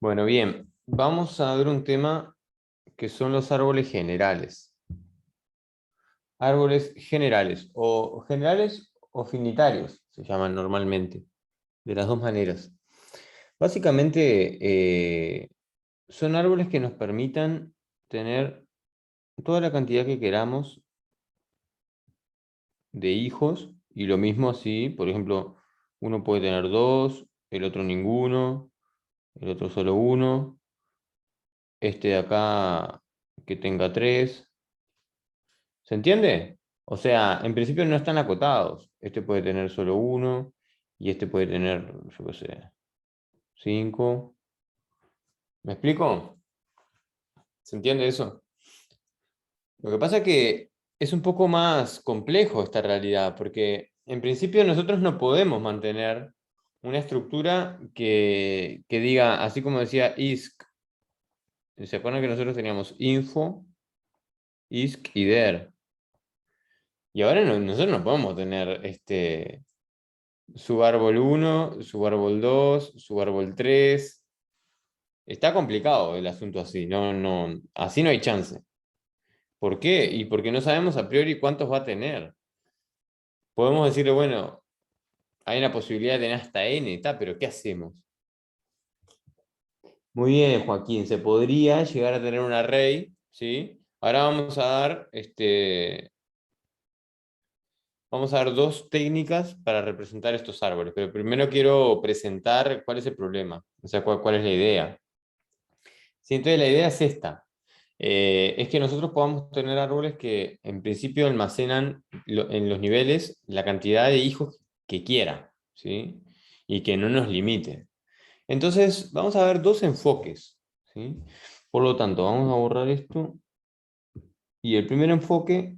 Bueno, bien, vamos a ver un tema que son los árboles generales. Árboles generales o finitarios, se llaman normalmente, de las dos maneras. Básicamente, son árboles que nos permitan tener toda la cantidad que queramos de hijos, y lo mismo así, por ejemplo, uno puede tener dos, el otro ninguno, el otro solo uno, este de acá que tenga tres. ¿Se entiende? O sea, en principio no están acotados. Este puede tener solo uno y este puede tener, yo qué sé, cinco. ¿Me explico? ¿Se entiende eso? Lo que pasa es que es un poco más complejo esta realidad, porque en principio nosotros no podemos mantener una estructura que diga, así como decía ISC. ¿Se acuerdan que nosotros teníamos info, ISC y DER? Y ahora nosotros no podemos tener subárbol uno, subárbol 2, subárbol 3. Está complicado el asunto así, así no hay chance. ¿Por qué? Y porque no sabemos a priori cuántos va a tener. Podemos decirle, bueno, hay una posibilidad de tener hasta n, pero ¿qué hacemos? Muy bien, Joaquín, se podría llegar a tener un array, ¿sí? Ahora vamos a dar dos técnicas para representar estos árboles, pero primero quiero presentar cuál es el problema, o sea, cuál es la idea. Sí, entonces la idea es esta. Es que nosotros podamos tener árboles que en principio almacenan en los niveles la cantidad de hijos que quiera, ¿sí? Y que no nos limite. Entonces, vamos a ver dos enfoques, ¿sí? Por lo tanto, vamos a borrar esto. Y el primer enfoque,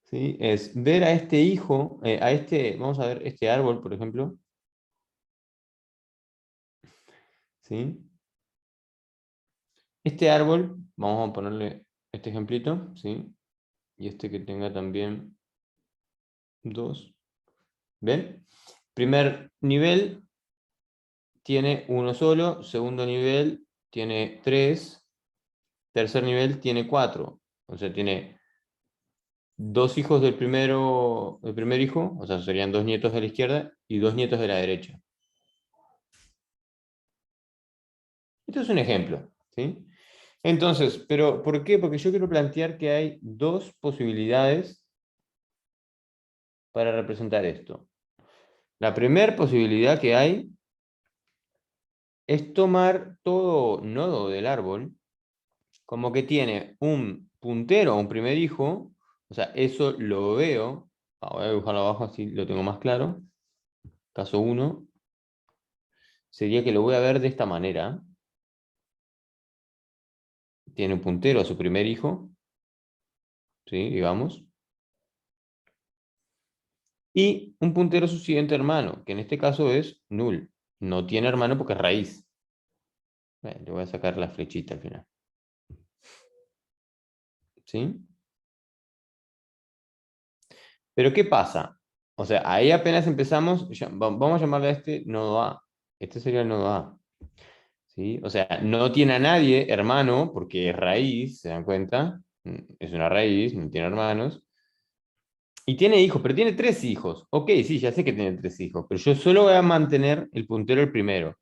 ¿sí? Es ver a este hijo, vamos a ver este árbol, por ejemplo, ¿sí? Este árbol, vamos a ponerle este ejemplito, ¿sí? Y este que tenga también dos. ¿Ven? Primer nivel tiene uno solo, segundo nivel tiene tres, tercer nivel tiene cuatro. O sea, tiene dos hijos del primer hijo, o sea, serían dos nietos de la izquierda y dos nietos de la derecha. Esto es un ejemplo, ¿sí? Entonces, pero ¿por qué? Porque yo quiero plantear que hay dos posibilidades para representar esto. La primera posibilidad que hay es tomar todo nodo del árbol como que tiene un puntero a un primer hijo, o sea, eso lo veo, voy a dibujarlo abajo así lo tengo más claro. Caso uno sería que lo voy a ver de esta manera. Tiene un puntero a su primer hijo, ¿sí? Digamos, y un puntero a su siguiente hermano, que en este caso es null. No tiene hermano porque es raíz. Le voy a sacar la flechita al final. ¿Sí? Pero ¿qué pasa? O sea, ahí apenas empezamos, vamos a llamarle a este nodo A. Este sería el nodo A. ¿Sí? O sea, no tiene a nadie hermano porque es raíz, ¿se dan cuenta? Es una raíz, no tiene hermanos. Y tiene hijos, pero tiene tres hijos. Ok, sí, ya sé que tiene tres hijos, pero yo solo voy a mantener el puntero el primero.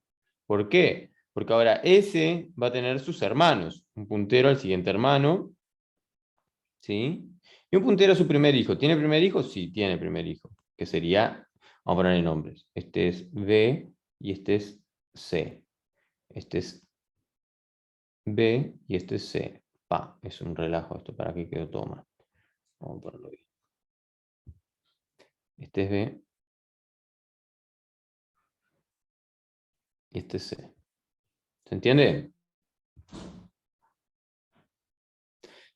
¿Por qué? Porque ahora ese va a tener sus hermanos. Un puntero al siguiente hermano, ¿sí? Y un puntero a su primer hijo. ¿Tiene primer hijo? Sí, tiene primer hijo. Que sería, vamos a ponerle nombres. Este es B y este es C. Este es B y este es C. Pa, es un relajo esto, para que quedó todo mal. Vamos a ponerlo bien. Este es B y este es C. ¿Se entiende?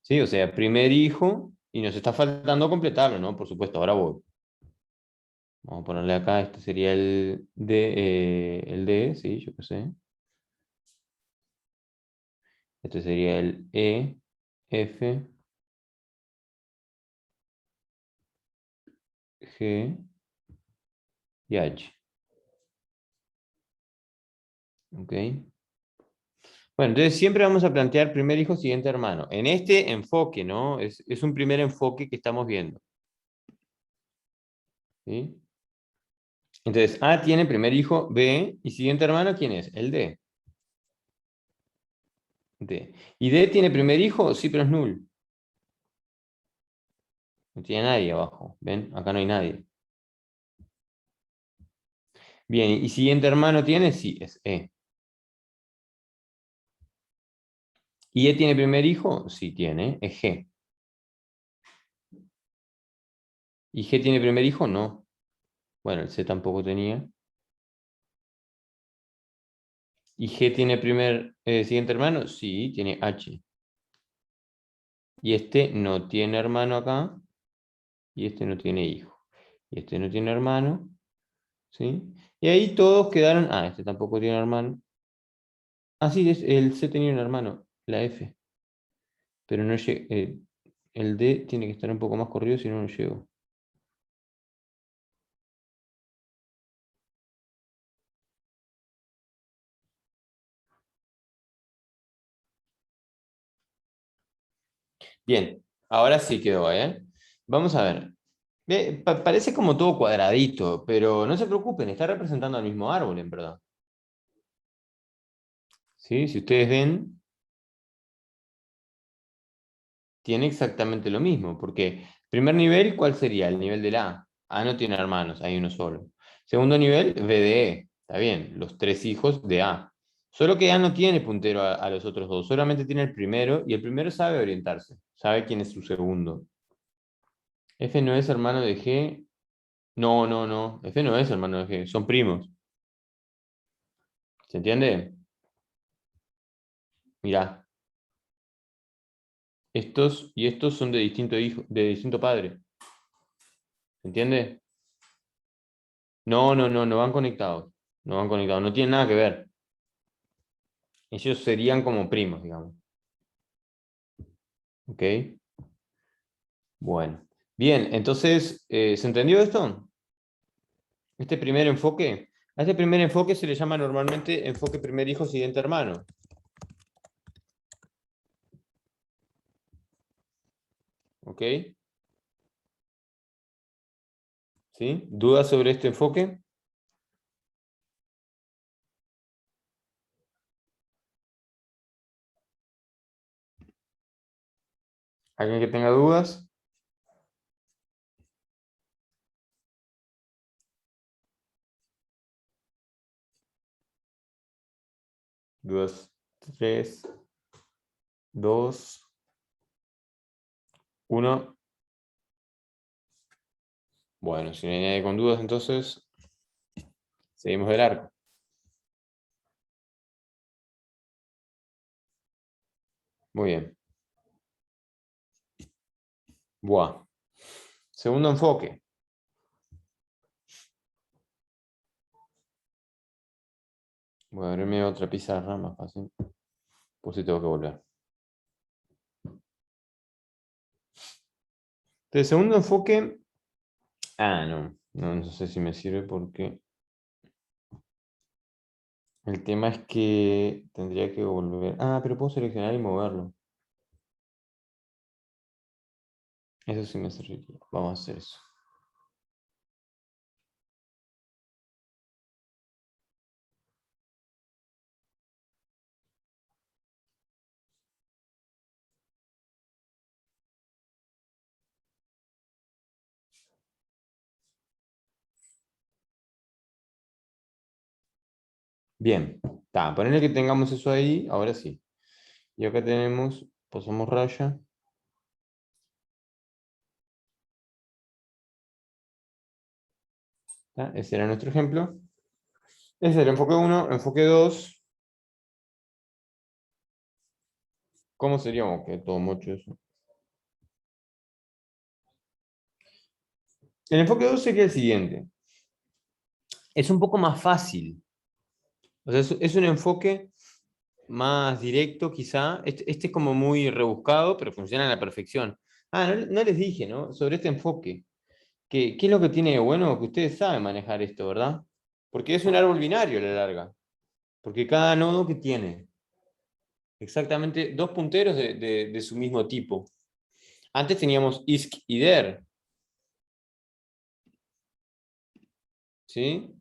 Sí, o sea, primer hijo y nos está faltando completarlo, ¿no? Por supuesto, ahora voy. Vamos a ponerle acá, este sería el D, sí, yo qué sé. Este sería el E, F, G y H. ¿Ok? Bueno, entonces siempre vamos a plantear primer hijo, siguiente hermano. En este enfoque, ¿no? Es un primer enfoque que estamos viendo. ¿Sí? Entonces, A tiene primer hijo, B, y siguiente hermano, ¿quién es? El D. D. ¿Y D tiene primer hijo? Sí, pero es null. No tiene nadie abajo. ¿Ven? Acá no hay nadie. Bien, ¿y siguiente hermano tiene? Sí, es E. ¿Y E tiene primer hijo? Sí, tiene, es G. ¿Y G tiene primer hijo? No. Bueno, el C tampoco tenía. ¿Y G tiene siguiente hermano? Sí, tiene H. Y este no tiene hermano acá. Y este no tiene hijo. Y este no tiene hermano. ¿Sí? Y ahí todos quedaron. Ah, este tampoco tiene hermano. Ah, sí, el C tenía un hermano, la F. Pero no el D tiene que estar un poco más corrido, si no, no llego. Bien, ahora sí quedó, ¿eh? Vamos a ver. Parece como todo cuadradito, pero no se preocupen, está representando al mismo árbol, en verdad. ¿Sí? Si ustedes ven, tiene exactamente lo mismo, porque primer nivel, ¿cuál sería? El nivel de la A. A no tiene hermanos, hay uno solo. Segundo nivel, BDE. Está bien, los tres hijos de A. Solo que A no tiene puntero a los otros dos, solamente tiene el primero, y el primero sabe orientarse, sabe quién es su segundo. F no es hermano de G. No, no, no. F no es hermano de G, son primos. ¿Se entiende? Mirá, estos y estos son de distinto hijo, de distinto padre. ¿Se entiende? No, no, no, no van conectados. No van conectados, no tienen nada que ver. Ellos serían como primos, digamos. ¿Ok? Bueno. Bien, entonces, ¿se entendió esto? Este primer enfoque. A este primer enfoque se le llama normalmente enfoque primer hijo, siguiente hermano. ¿Ok? ¿Sí? ¿Dudas sobre este enfoque? ¿Alguien que tenga dudas? Dudas. 3, 2, 1. Bueno, si no hay nadie con dudas, entonces seguimos del arco. Muy bien. Buah. Segundo enfoque. Voy a abrirme otra pizarra más fácil. Por si tengo que volver. El segundo enfoque. Ah, no. No, no sé si me sirve porque el tema es que tendría que volver. Ah, pero puedo seleccionar y moverlo. Eso sí me serviría. Vamos a hacer eso. Bien. Ponerle que tengamos eso ahí. Ahora sí. Y acá tenemos. Pasamos raya. Ese era nuestro ejemplo. Ese es el enfoque uno. Enfoque 2. ¿Cómo sería? Que todo mucho eso. El enfoque 2 sería el siguiente. Es un poco más fácil. O sea, es un enfoque más directo, quizá. Este es como muy rebuscado, pero funciona a la perfección. Ah, no, no les dije, ¿no? Sobre este enfoque. ¿Qué es lo que tiene de bueno? Que ustedes saben manejar esto, ¿verdad? Porque es un árbol binario a la larga. Porque cada nodo que tiene exactamente dos punteros de su mismo tipo. Antes teníamos isk y der, ¿sí?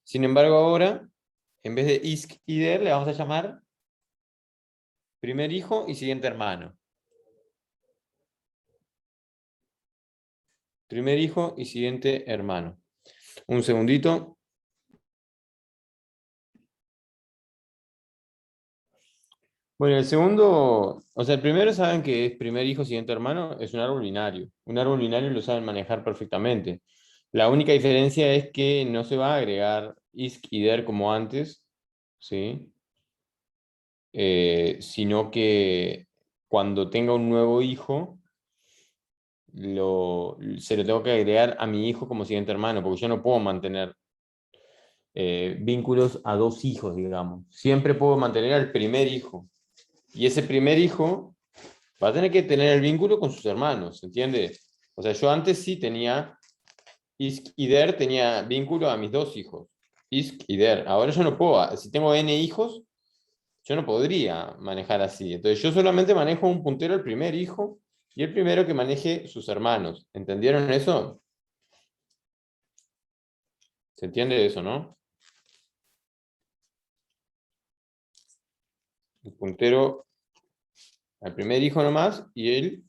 Sin embargo, ahora, en vez de isk y der, le vamos a llamar primer hijo y siguiente hermano. Primer hijo y siguiente hermano. Un segundito. Bueno, el segundo, o sea, el primero saben que es primer hijo, siguiente hermano, es un árbol binario. Un árbol binario lo saben manejar perfectamente. La única diferencia es que no se va a agregar isk y der como antes, ¿sí? Sino que cuando tenga un nuevo hijo, se lo tengo que agregar a mi hijo como siguiente hermano, porque yo no puedo mantener vínculos a dos hijos, digamos. Siempre puedo mantener al primer hijo. Y ese primer hijo va a tener que tener el vínculo con sus hermanos, ¿se entiende? O sea, yo antes sí tenía, Isk y Der tenía vínculo a mis dos hijos, Isk y Der. Ahora yo no puedo, si tengo N hijos, yo no podría manejar así. Entonces yo solamente manejo un puntero al primer hijo y el primero que maneje sus hermanos. ¿Entendieron eso? ¿Se entiende eso, no? El puntero al primer hijo nomás y él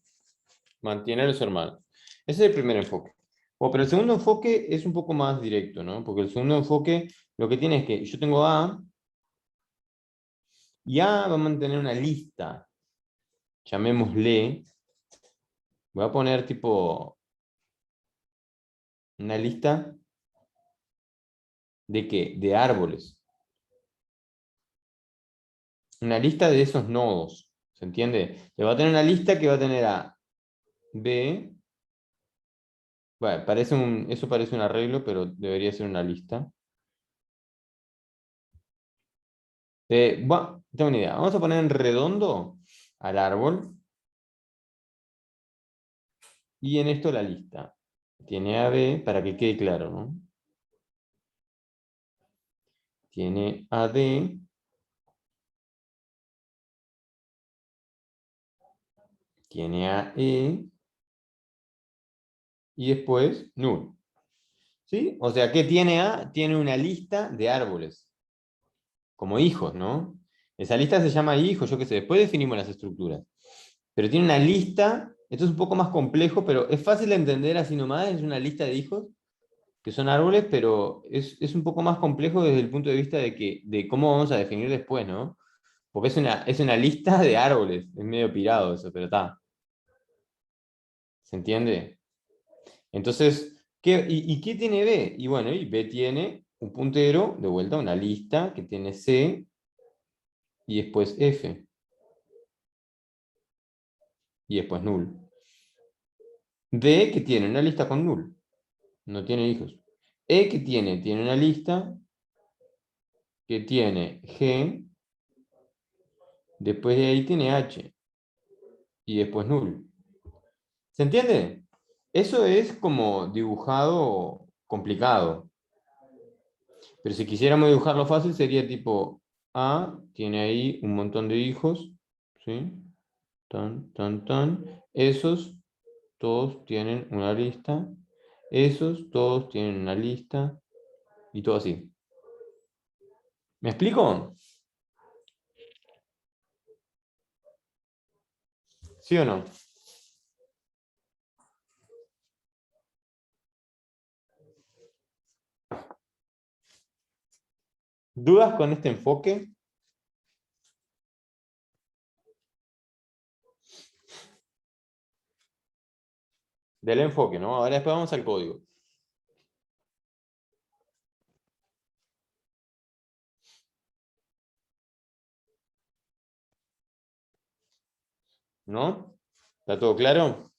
mantiene a los hermanos. Ese es el primer enfoque. Bueno, pero el segundo enfoque es un poco más directo, ¿no? Porque el segundo enfoque lo que tiene es que yo tengo A y A va a mantener una lista, llamémosle, voy a poner tipo una lista de qué, de árboles, una lista de esos nodos, ¿se entiende? Le va a tener una lista que va a tener a B, bueno, eso parece un arreglo, pero debería ser una lista. Bueno, tengo una idea, vamos a poner en redondo al árbol y en esto la lista. Tiene a B para que quede claro, ¿no? Tiene a D, tiene a E y después null. ¿Sí? O sea, ¿qué tiene A? Tiene una lista de árboles, como hijos, ¿no? Esa lista se llama hijos, yo qué sé, después definimos las estructuras. Pero tiene una lista, esto es un poco más complejo, pero es fácil de entender así nomás, es una lista de hijos que son árboles, pero es un poco más complejo desde el punto de vista de cómo vamos a definir después, ¿no? Porque es una lista de árboles, es medio pirado eso, pero está. ¿Se entiende? Entonces, ¿y qué tiene B? Y bueno, y B tiene un puntero, de vuelta, una lista que tiene C y después F y después null. D que tiene una lista con null, no tiene hijos. E que tiene una lista que tiene G, después de ahí tiene H y después null. ¿Se entiende? Eso es como dibujado complicado. Pero si quisiéramos dibujarlo fácil, sería tipo A tiene ahí un montón de hijos, ¿sí? Tan, tan, tan. Esos todos tienen una lista. Esos todos tienen una lista. Y todo así. ¿Me explico? ¿Sí o no? ¿Dudas con este enfoque? Del enfoque, ¿no? Ahora después vamos al código. ¿No? ¿Está todo claro?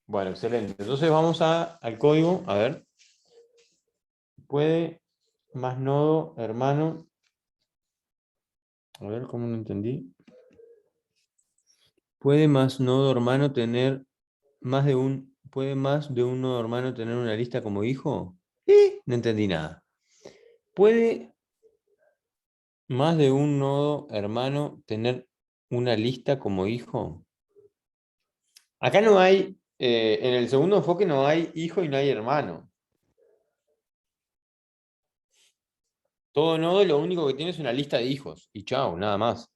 Bueno, excelente. Entonces vamos al código. A ver. Puede más nodo, hermano. A ver, ¿cómo no entendí? ¿Puede más nodo, hermano, tener más de un ¿Puede más de un nodo hermano tener una lista como hijo? No entendí nada. ¿Puede más de un nodo hermano tener una lista como hijo? Acá no hay, en el segundo enfoque no hay hijo y no hay hermano. Todo nodo lo único que tiene es una lista de hijos. Y chao, nada más.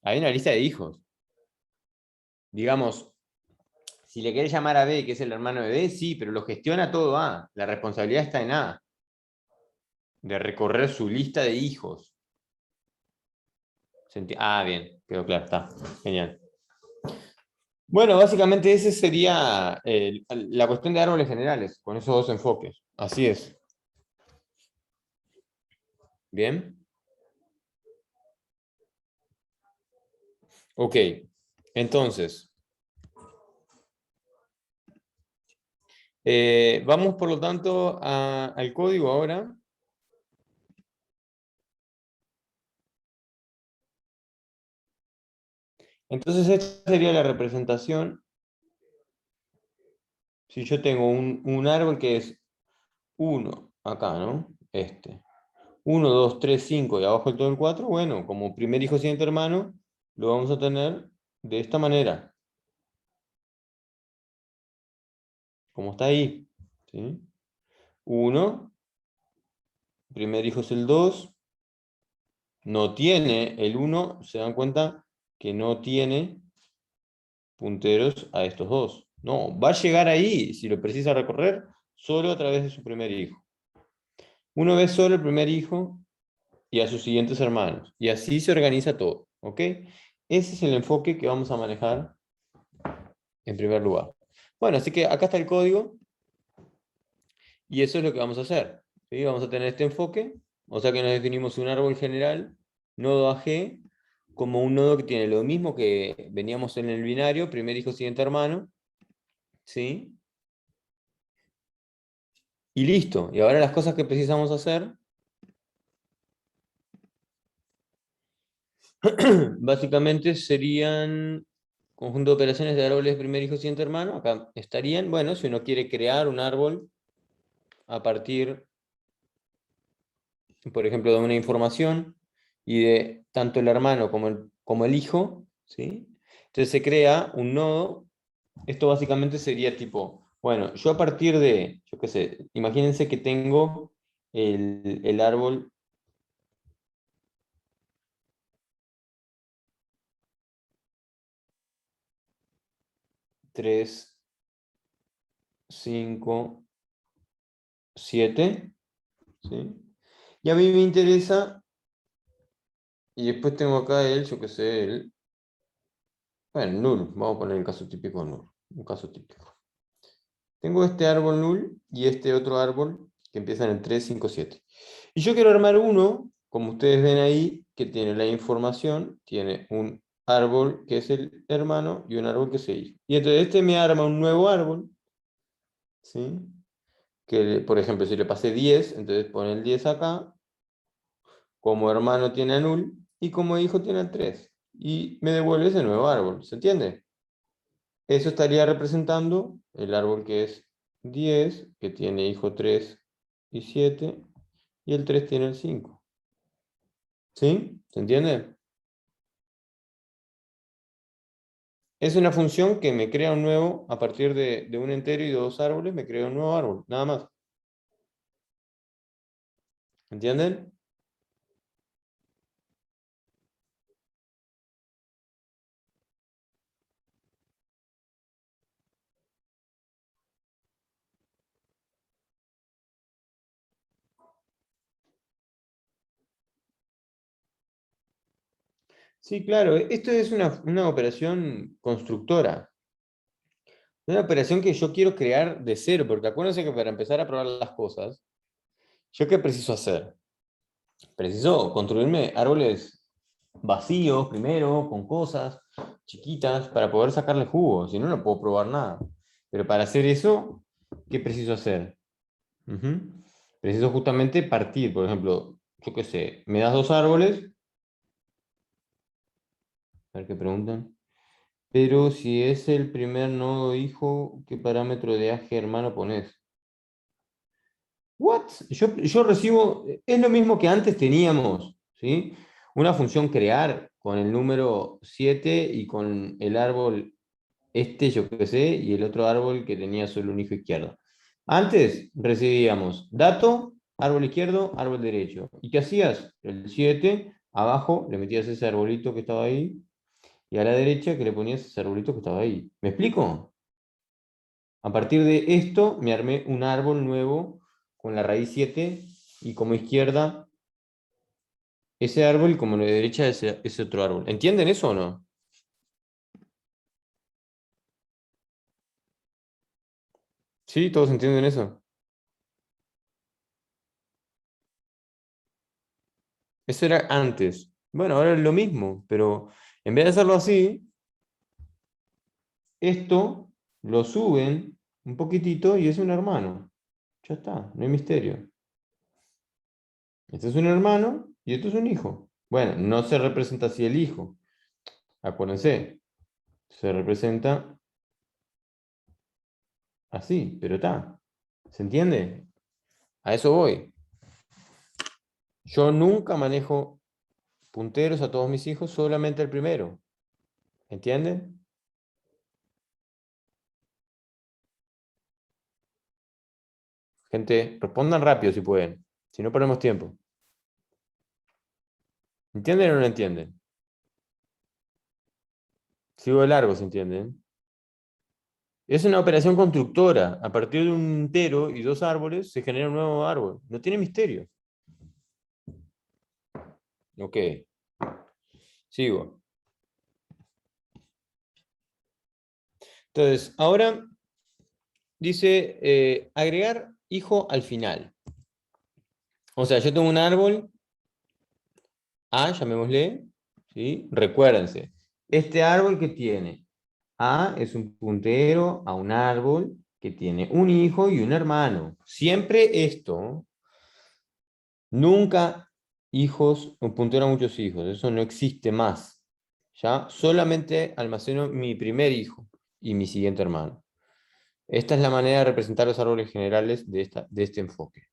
Hay una lista de hijos. Digamos, si le querés llamar a B, que es el hermano de B, sí, pero lo gestiona todo A. La responsabilidad está en A, de recorrer su lista de hijos. Bien, quedó claro, está. Genial. Bueno, básicamente ese sería la cuestión de árboles generales, con esos dos enfoques. Así es. Bien. Ok. Entonces, vamos por lo tanto al código ahora. Entonces, esta sería la representación. Si yo tengo un árbol que es 1, acá, ¿no? Este. 1, 2, 3, 5 y abajo el todo el 4, bueno, como primer hijo siguiente hermano, lo vamos a tener de esta manera, como está ahí. ¿Sí? 1, primer hijo es el 2, no tiene el 1, se dan cuenta que no tiene punteros a estos dos. No, va a llegar ahí, si lo precisa recorrer, solo a través de su primer hijo. Uno ve solo el primer hijo y a sus siguientes hermanos. Y así se organiza todo. ¿Ok? Ese es el enfoque que vamos a manejar en primer lugar. Bueno, así que acá está el código y eso es lo que vamos a hacer. ¿Sí? Vamos a tener este enfoque, o sea que nos definimos un árbol general, nodo AG, como un nodo que tiene lo mismo que veníamos en el binario, primer hijo, siguiente hermano, ¿sí? Y listo. Y ahora las cosas que precisamos hacer, básicamente serían conjunto de operaciones de árboles de primer hijo, siguiente hermano. Acá estarían, bueno, si uno quiere crear un árbol a partir, por ejemplo, de una información y de tanto el hermano como el hijo, ¿sí? Entonces se crea un nodo. Esto básicamente sería tipo, bueno, yo a partir de, yo qué sé, imagínense que tengo el árbol 3, 5, 7, ¿sí? Y a mí me interesa, y después tengo acá el, yo qué sé, bueno, null, vamos a poner el caso típico null, un caso típico. Tengo este árbol null y este otro árbol que empieza en el 3, 5, 7. Y yo quiero armar uno, como ustedes ven ahí, que tiene la información, tiene un árbol que es el hermano y un árbol que es el hijo. Y entonces este me arma un nuevo árbol, ¿sí? Que, por ejemplo, si le pasé 10, entonces pone el 10 acá, como hermano tiene a null y como hijo tiene a 3. Y me devuelve ese nuevo árbol, ¿se entiende? Eso estaría representando el árbol que es 10, que tiene hijo 3 y 7, y el 3 tiene el 5. ¿Sí? ¿Se entiende? Es una función que me crea un nuevo, a partir de un entero y de dos árboles, me crea un nuevo árbol, nada más. ¿Entienden? Sí, claro, esto es una operación constructora. Una operación que yo quiero crear de cero, porque acuérdense que para empezar a probar las cosas, ¿yo qué preciso hacer? Preciso construirme árboles vacíos primero, con cosas chiquitas, para poder sacarle jugo, si no, no puedo probar nada. Pero para hacer eso, ¿qué preciso hacer? Ujú. Preciso justamente partir, por ejemplo, yo qué sé, me das dos árboles, a ver qué preguntan. Pero si es el primer nodo hijo, ¿qué parámetro de aje hermano pones? ¿What? Yo recibo, es lo mismo que antes teníamos, ¿sí? Una función crear con el número 7 y con el árbol este, yo qué sé, y el otro árbol que tenía solo un hijo izquierdo. Antes recibíamos dato, árbol izquierdo, árbol derecho. ¿Y qué hacías? El 7 abajo le metías ese arbolito que estaba ahí, y a la derecha que le ponías ese arbolito que estaba ahí. ¿Me explico? A partir de esto me armé un árbol nuevo con la raíz 7 y como izquierda ese árbol y como la derecha ese otro árbol. ¿Entienden eso o no? ¿Sí? ¿Todos entienden eso? Eso era antes. Bueno, ahora es lo mismo, pero en vez de hacerlo así, esto lo suben un poquitito y es un hermano. Ya está, no hay misterio. Este es un hermano y esto es un hijo. Bueno, no se representa así el hijo. Acuérdense, se representa así, pero está. ¿Se entiende? A eso voy. Yo nunca manejo punteros a todos mis hijos, solamente al primero. ¿Entienden? Gente, respondan rápido si pueden. Si no, perdemos tiempo. ¿Entienden o no entienden? Sigo de largo, ¿se entienden? Es una operación constructora. A partir de un entero y dos árboles se genera un nuevo árbol. No tiene misterio. Ok, sigo. Entonces, ahora dice agregar hijo al final. O sea, yo tengo un árbol A, llamémosle, ¿sí? Recuérdense, este árbol que tiene A es un puntero a un árbol que tiene un hijo y un hermano. Siempre esto, nunca hijos, un puntero a muchos hijos, eso no existe más. ¿Ya? Solamente almaceno mi primer hijo y mi siguiente hermano. Esta es la manera de representar los árboles generales de este enfoque.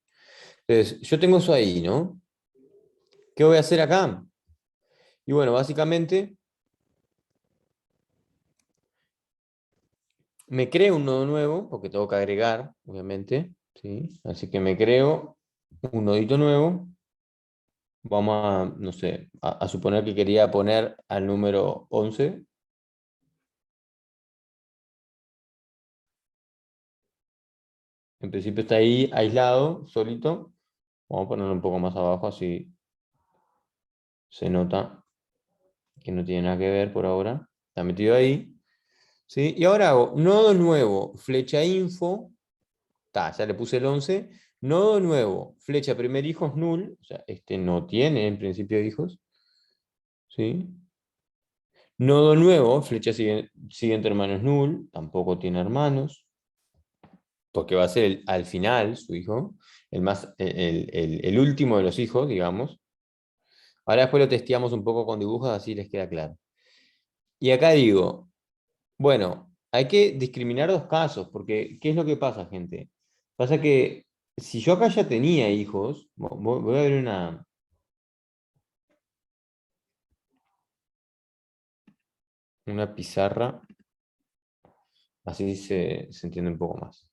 Entonces, yo tengo eso ahí, ¿no? ¿Qué voy a hacer acá? Y bueno, básicamente me creo un nodo nuevo, porque tengo que agregar, obviamente, ¿sí? Así que me creo un nodito nuevo. Vamos a, no sé, a suponer que quería poner al número 11. En principio está ahí aislado, solito. Vamos a ponerlo un poco más abajo, así se nota que no tiene nada que ver por ahora. Está metido ahí. ¿Sí? Y ahora hago nodo nuevo, flecha info. Ya le puse el 11. Nodo nuevo, flecha primer hijo es null. O sea, este no tiene en principio hijos. ¿Sí? Nodo nuevo, flecha siguiente hermano es null. Tampoco tiene hermanos. Porque va a ser al final su hijo. El último de los hijos, digamos. Ahora después lo testeamos un poco con dibujos, así les queda claro. Y acá digo, bueno, hay que discriminar dos casos, porque ¿qué es lo que pasa, gente? Pasa que si yo acá ya tenía hijos, voy a ver una pizarra, así se entiende un poco más.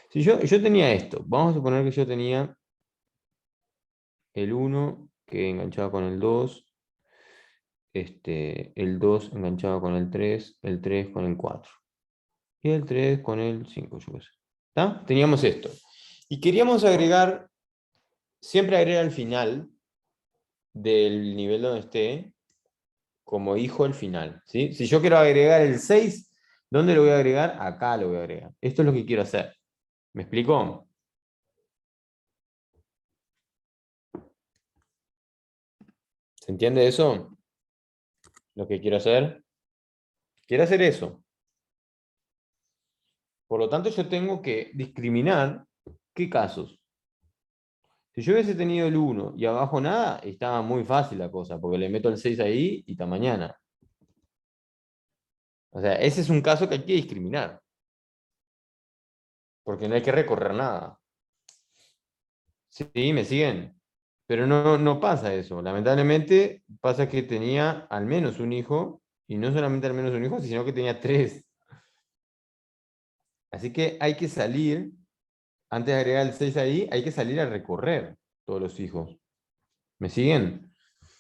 Si yo tenía esto, vamos a suponer que yo tenía el uno que enganchaba con el 2, el 2 enganchaba con el 3 con el 4 y el 3 con el 5, yo qué sé. ¿Está? Teníamos esto. Y queríamos agregar, siempre agregar al final del nivel donde esté, como hijo al final. ¿Sí? Si yo quiero agregar el 6, ¿dónde lo voy a agregar? Acá lo voy a agregar. Esto es lo que quiero hacer. ¿Me explico? ¿Se entiende eso? Lo que quiero hacer. Quiero hacer eso. Por lo tanto, yo tengo que discriminar qué casos. Si yo hubiese tenido el uno y abajo nada, estaba muy fácil la cosa, porque le meto el 6 ahí y está mañana. O sea, ese es un caso que hay que discriminar, porque no hay que recorrer nada. ¿Sí? ¿Me siguen? Pero no pasa eso. Lamentablemente pasa que tenía al menos un hijo, y no solamente al menos un hijo, sino que tenía tres. Así que hay que salir, antes de agregar el 6 ahí, hay que salir a recorrer todos los hijos. ¿Me siguen?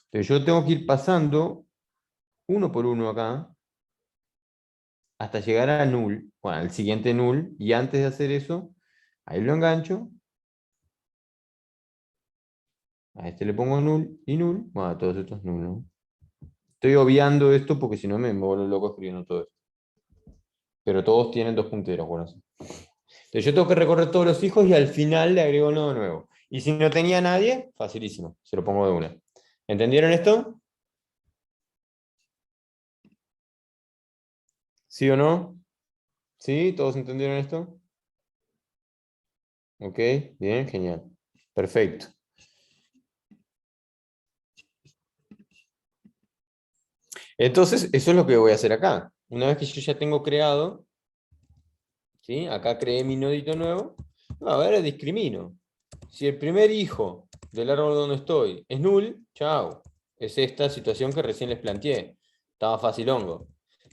Entonces yo tengo que ir pasando uno por uno acá hasta llegar a null, bueno, al siguiente null, y antes de hacer eso, ahí lo engancho, a este le pongo null y null, bueno, a todos estos null, ¿no? Estoy obviando esto porque si no me vuelvo loco escribiendo todo esto. Pero todos tienen dos punteros, bueno, sí. Entonces yo tengo que recorrer todos los hijos y al final le agrego un nodo nuevo. Y si no tenía nadie, facilísimo, se lo pongo de una. ¿Entendieron esto? ¿Sí o no? ¿Sí? ¿Todos entendieron esto? Ok, bien, genial. Perfecto. Entonces, eso es lo que voy a hacer acá. Una vez que yo ya tengo creado, ¿sí? Acá creé mi nodito nuevo, ahora discrimino. Si el primer hijo del árbol donde estoy es null, chao. Es esta situación que recién les planteé. Estaba fácil hongo.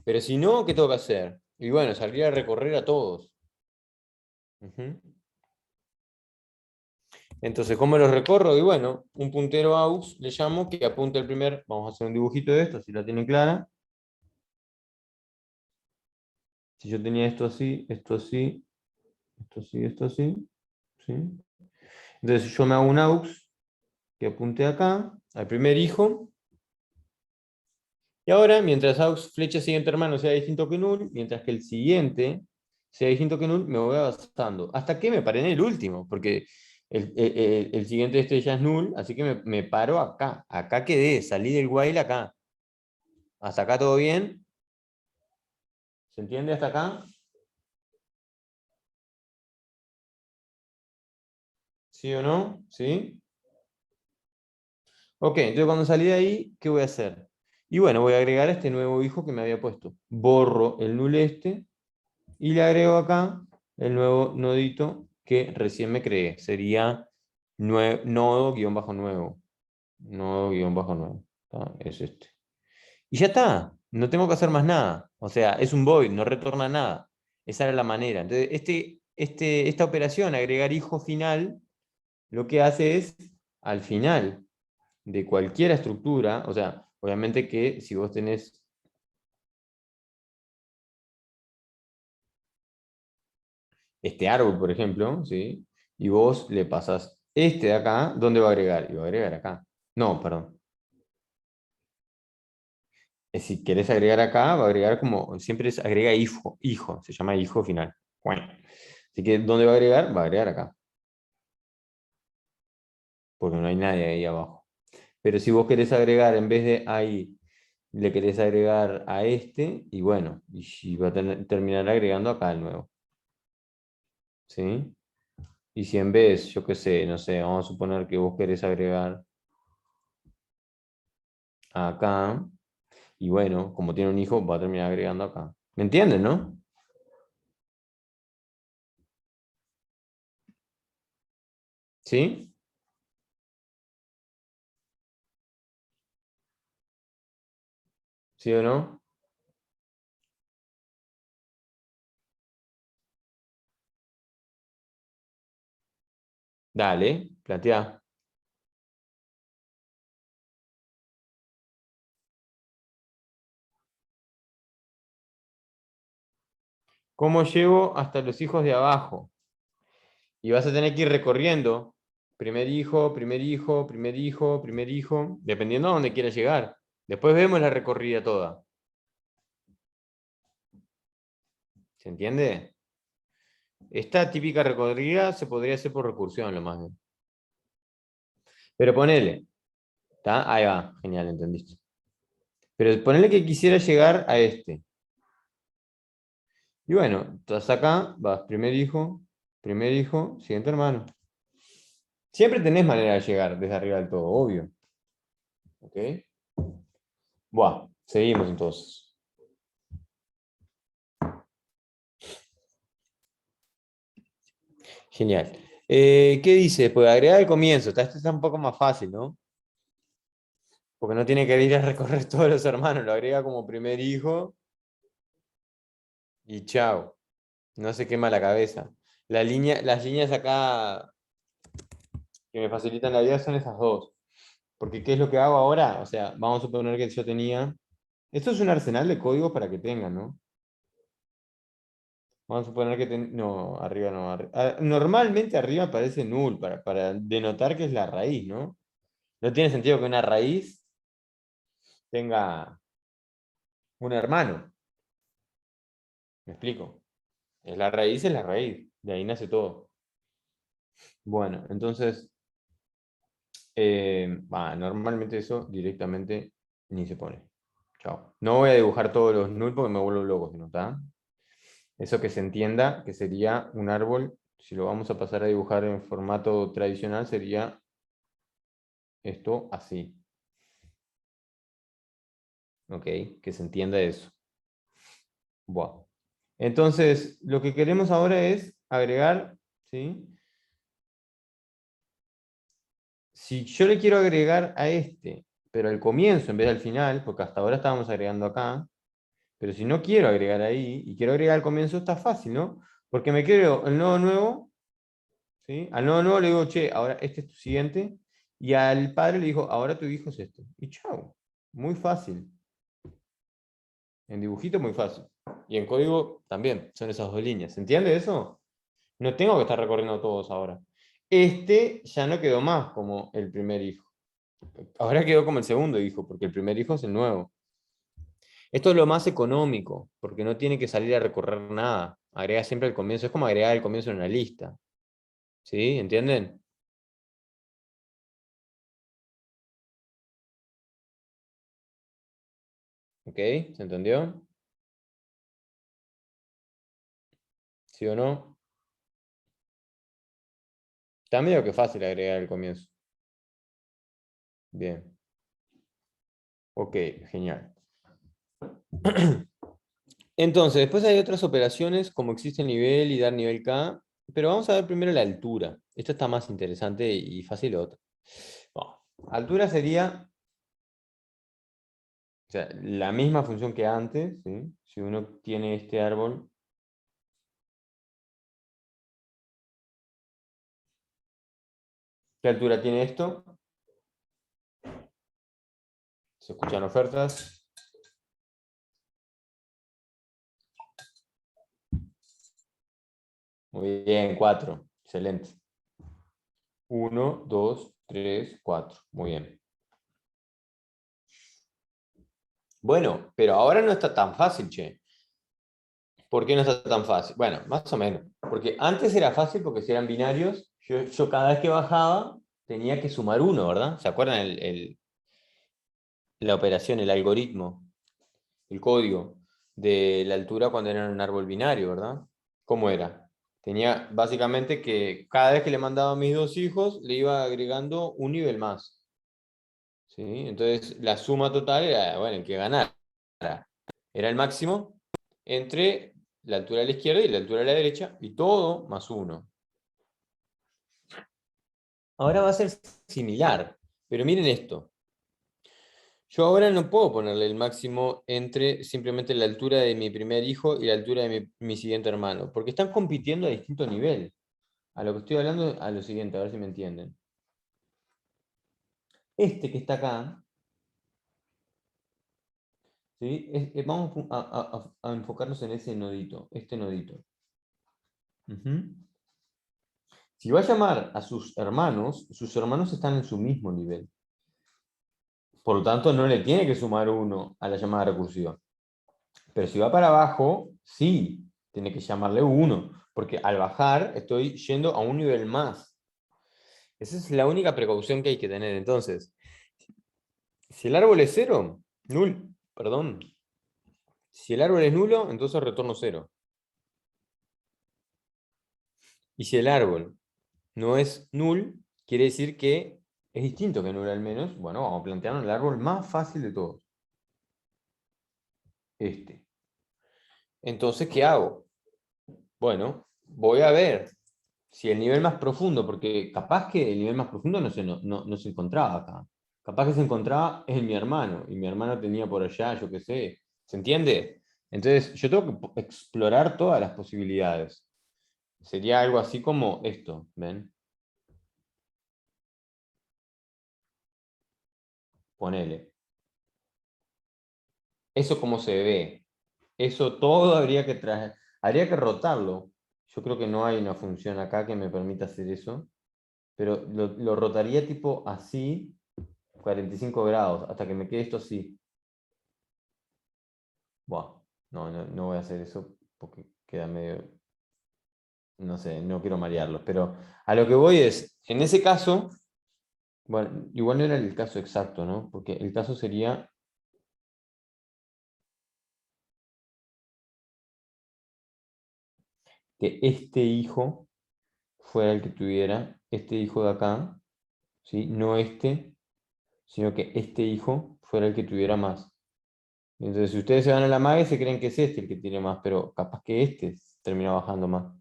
Pero si no, ¿qué tengo que hacer? Y bueno, salir a recorrer a todos. Ujú. Entonces, ¿cómo los recorro? Y bueno, un puntero aux le llamo que apunte el primer. Vamos a hacer un dibujito de esto, si la tienen clara. Si yo tenía esto así, esto así, esto así, esto así. ¿Sí? Entonces yo me hago un aux que apunte acá, al primer hijo. Y ahora, mientras aux flecha siguiente hermano sea distinto que null, mientras que el siguiente sea distinto que null, me voy avanzando. Hasta que me paré en el último, porque el siguiente de este ya es null, así que me paro acá. Acá quedé, salí del while acá. ¿Hasta acá todo bien? ¿Se entiende hasta acá? ¿Sí o no? ¿Sí? Ok, entonces cuando salí de ahí, ¿qué voy a hacer? Y bueno, voy a agregar a este nuevo hijo que me había puesto. Borro el null este y le agrego acá el nuevo nodito que recién me creé. Sería nodo-nuevo. Nodo-nuevo. ¿Tá? Es este. Y ya está. No tengo que hacer más nada. O sea, es un void, no retorna nada. Esa era la manera. Entonces, esta operación, agregar hijo final, lo que hace es, al final de cualquier estructura, o sea, obviamente que si vos tenés este árbol, por ejemplo, ¿sí? Y vos le pasas este de acá, ¿dónde va a agregar? Y va a agregar acá. No, perdón. Si querés agregar acá, va a agregar como, siempre es agrega hijo, se llama hijo final. Bueno, así que ¿dónde va a agregar? Va a agregar acá, porque no hay nadie ahí abajo. Pero si vos querés agregar, en vez de ahí, le querés agregar a este, y bueno, y va a terminar agregando acá el nuevo. ¿Sí? Y si en vez, yo qué sé, no sé, vamos a suponer que vos querés agregar acá, y bueno, como tiene un hijo, va a terminar agregando acá. ¿Me entienden, no? ¿Sí? ¿Sí o no? Dale, plantea. ¿Cómo llevo hasta los hijos de abajo? Y vas a tener que ir recorriendo. Primer hijo, primer hijo, primer hijo, primer hijo, dependiendo a dónde quieras llegar. Después vemos la recorrida toda. ¿Se entiende? Esta típica recorrida se podría hacer por recursión, lo más bien. Pero ponele, ¿está? Ahí va, genial, entendiste. Pero ponele que quisiera llegar a este. Y bueno, estás acá, vas primer hijo, siguiente hermano. Siempre tenés manera de llegar desde arriba del todo, obvio. ¿Ok? Buah, seguimos entonces. Genial. ¿Qué dice? Pues agregar el comienzo. Este está un poco más fácil, ¿no? Porque no tiene que ir a recorrer todos los hermanos. Lo agrega como primer hijo y chao. No se quema la cabeza. Las líneas acá que me facilitan la vida son esas dos. Porque ¿qué es lo que hago ahora? O sea, vamos a suponer que yo tenía... Esto es un arsenal de códigos para que tengan, ¿no? Vamos a suponer que... No, arriba no. Normalmente arriba aparece null para denotar que es la raíz, ¿no? No tiene sentido que una raíz tenga un hermano. ¿Me explico? Es la raíz. De ahí nace todo. Bueno, entonces, normalmente eso directamente ni se pone. Chao. No voy a dibujar todos los null porque me vuelvo loco, si no está. Eso que se entienda que sería un árbol, si lo vamos a pasar a dibujar en formato tradicional, sería esto así. ¿Ok? Que se entienda eso. Buah. Entonces, lo que queremos ahora es agregar, ¿sí? Si yo le quiero agregar a este, pero al comienzo en vez del final, porque hasta ahora estábamos agregando acá, pero si no quiero agregar ahí y quiero agregar al comienzo, está fácil, ¿no? Porque me creo el nodo nuevo, ¿sí? Al nodo nuevo le digo, che, ahora este es tu siguiente, y al padre le digo, ahora tu hijo es este. Y chao, muy fácil. En dibujito muy fácil. Y en código también, son esas dos líneas. ¿Se entiende eso? No tengo que estar recorriendo todos ahora. Este ya no quedó más como el primer hijo. Ahora quedó como el segundo hijo, porque el primer hijo es el nuevo. Esto es lo más económico, porque no tiene que salir a recorrer nada. Agrega siempre el comienzo. Es como agregar el comienzo en una lista. ¿Sí? ¿Entienden? ¿Ok? ¿Se entendió? ¿Sí o no? Está medio que fácil agregar el comienzo. Bien. Ok, genial. Entonces, después hay otras operaciones como existe nivel y dar nivel K, pero vamos a ver primero la altura. Esto está más interesante y fácil otra. Bueno, altura sería, o sea, la misma función que antes, ¿sí? Si uno tiene este árbol, ¿qué altura tiene esto? Se escuchan ofertas. Muy bien, 4. Excelente. 1, 2, 3, 4. Muy bien. Bueno, pero ahora no está tan fácil, che. ¿Por qué no está tan fácil? Bueno, más o menos. Porque antes era fácil porque si eran binarios, yo cada vez que bajaba tenía que sumar uno, ¿verdad? ¿Se acuerdan la operación, el algoritmo, el código de la altura cuando era un árbol binario, ¿verdad? ¿Cómo era? Tenía básicamente que cada vez que le mandaba a mis dos hijos, le iba agregando un nivel más. ¿Sí? Entonces la suma total era, bueno, el que ganara. Era el máximo entre la altura de la izquierda y la altura de la derecha, y todo más uno. Ahora va a ser similar, pero miren esto. Yo ahora no puedo ponerle el máximo entre simplemente la altura de mi primer hijo y la altura de mi siguiente hermano, porque están compitiendo a distinto nivel. A lo que estoy hablando, a lo siguiente, a ver si me entienden. Este que está acá, ¿sí? Vamos a enfocarnos en ese nodito, este nodito. Ujú. Si va a llamar a sus hermanos están en su mismo nivel. Por lo tanto, no le tiene que sumar uno a la llamada recursiva. Pero si va para abajo, sí, tiene que llamarle uno, porque al bajar estoy yendo a un nivel más. Esa es la única precaución que hay que tener. Entonces, si el árbol es cero, perdón. Si el árbol es nulo, entonces retorno cero. Y si el árbol no es null, quiere decir que es distinto que null al menos. Bueno, vamos a plantearnos el árbol más fácil de todos. Este. Entonces, ¿qué hago? Bueno, voy a ver. Si el nivel más profundo, porque capaz que el nivel más profundo no se encontraba acá. Capaz que se encontraba en mi hermano, y mi hermano tenía por allá, yo qué sé. ¿Se entiende? Entonces, yo tengo que explorar todas las posibilidades. Sería algo así como esto, ¿ven? Ponele. Eso cómo se ve. Eso todo habría que traer, habría que rotarlo. Yo creo que no hay una función acá que me permita hacer eso, pero lo rotaría tipo así, 45 grados, hasta que me quede esto así. Buah, no voy a hacer eso porque queda medio, no sé, no quiero marearlos, pero a lo que voy es, en ese caso, bueno, igual no era el caso exacto, ¿no? Porque el caso sería que este hijo fuera el que tuviera, este hijo de acá, ¿sí? No este, sino que este hijo fuera el que tuviera más. Entonces, si ustedes se van a la mague, se creen que es este el que tiene más, pero capaz que este termina bajando más.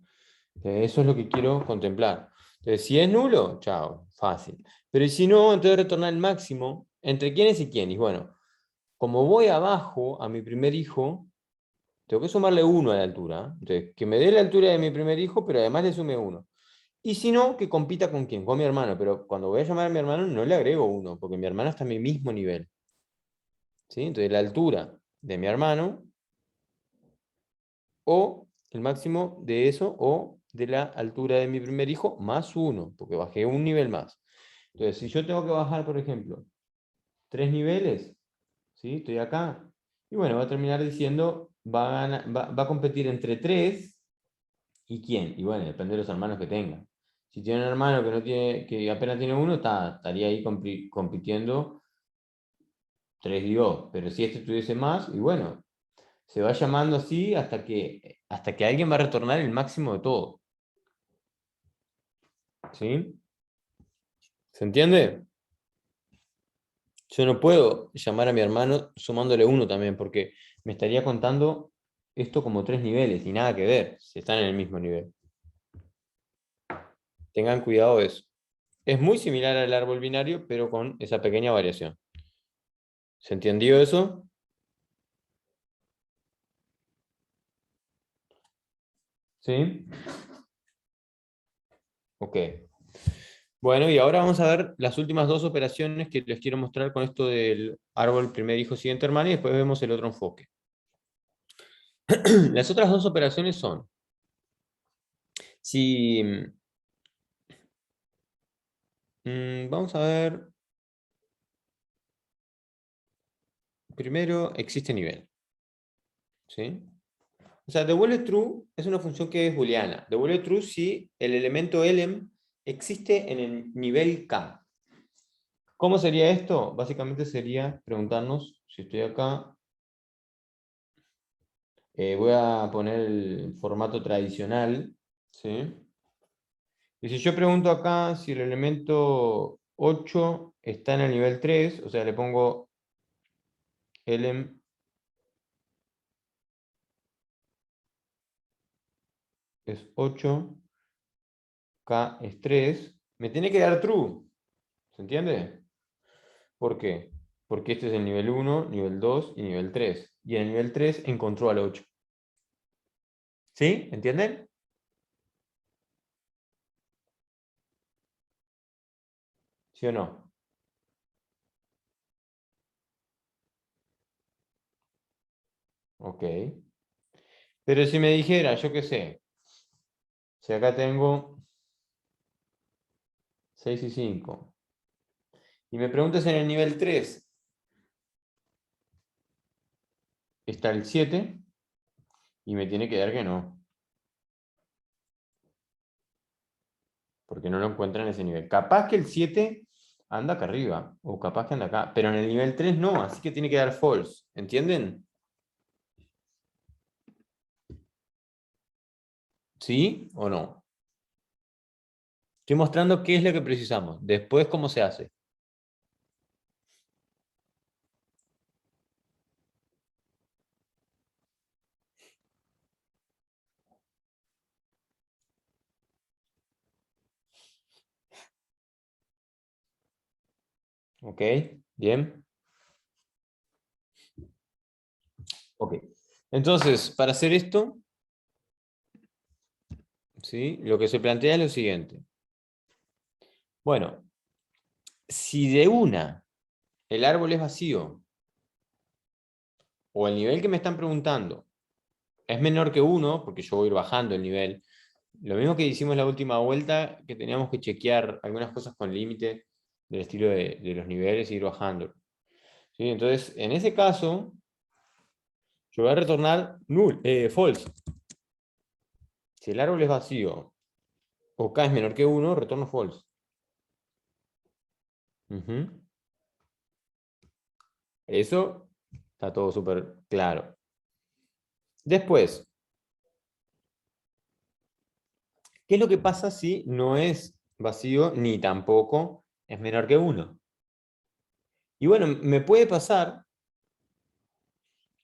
Eso es lo que quiero contemplar. Entonces, si es nulo, chao, fácil. Pero y si no, entonces retornar el máximo entre quiénes y quiénes. Bueno, como voy abajo a mi primer hijo, tengo que sumarle uno a la altura. Entonces, que me dé la altura de mi primer hijo, pero además le sume uno. Y si no, que compita con quién, con mi hermano. Pero cuando voy a llamar a mi hermano, no le agrego uno, porque mi hermano está a mi mismo nivel. ¿Sí? Entonces, la altura de mi hermano o el máximo de eso o de la altura de mi primer hijo más uno, porque bajé un nivel más. Entonces, si yo tengo que bajar, por ejemplo, 3 niveles, ¿sí? Estoy acá, y bueno, va a terminar diciendo, va a competir entre tres, ¿y quién? Y bueno, depende de los hermanos que tenga. Si tiene un hermano que, no tiene, que apenas tiene uno, estaría ahí compitiendo 3 y 2, pero si este tuviese más, y bueno, se va llamando así hasta que alguien va a retornar el máximo de todo. ¿Sí? ¿Se entiende? Yo no puedo llamar a mi hermano sumándole uno también, porque me estaría contando esto como 3 niveles y nada que ver si están en el mismo nivel. Tengan cuidado de eso. Es muy similar al árbol binario, pero con esa pequeña variación. ¿Se entendió eso? ¿Sí? Ok. Bueno, y ahora vamos a ver las últimas dos operaciones que les quiero mostrar con esto del árbol primer hijo, siguiente hermano, y después vemos el otro enfoque. Las otras dos operaciones son, si, vamos a ver, primero existe nivel, ¿sí? O sea, devuelve true es una función que es booleana. Devuelve true si el elemento elem existe en el nivel k. ¿Cómo sería esto? Básicamente sería preguntarnos, si estoy acá, voy a poner el formato tradicional, ¿sí? Y si yo pregunto acá si el elemento 8 está en el nivel 3, o sea, le pongo elem es 8, k es 3, me tiene que dar true, ¿se entiende? ¿Por qué? Porque este es el nivel 1, nivel 2 y nivel 3. Y en el nivel 3 encontró al 8. ¿Sí? ¿Entienden? ¿Sí o no? Ok. Pero si me dijera, yo qué sé, si acá tengo 6 y 5, y me preguntas en el nivel 3, está el 7, y me tiene que dar que no, porque no lo encuentra en ese nivel. Capaz que el 7 anda acá arriba, o capaz que anda acá, pero en el nivel 3 no, así que tiene que dar false. ¿Entienden? ¿Sí o no? Estoy mostrando qué es lo que precisamos. Después, cómo se hace. ¿Ok? Bien. Ok. Entonces, para hacer esto, ¿sí? Lo que se plantea es lo siguiente. Bueno, si de una el árbol es vacío, o el nivel que me están preguntando es menor que 1, porque yo voy a ir bajando el nivel, lo mismo que hicimos la última vuelta, que teníamos que chequear algunas cosas con límite del estilo de los niveles e ir bajando. ¿Sí? Entonces, en ese caso, yo voy a retornar false. Si el árbol es vacío o k es menor que 1, retorno false. Ujú. Eso está todo súper claro. Después, ¿qué es lo que pasa si no es vacío ni tampoco es menor que 1? Y bueno, me puede pasar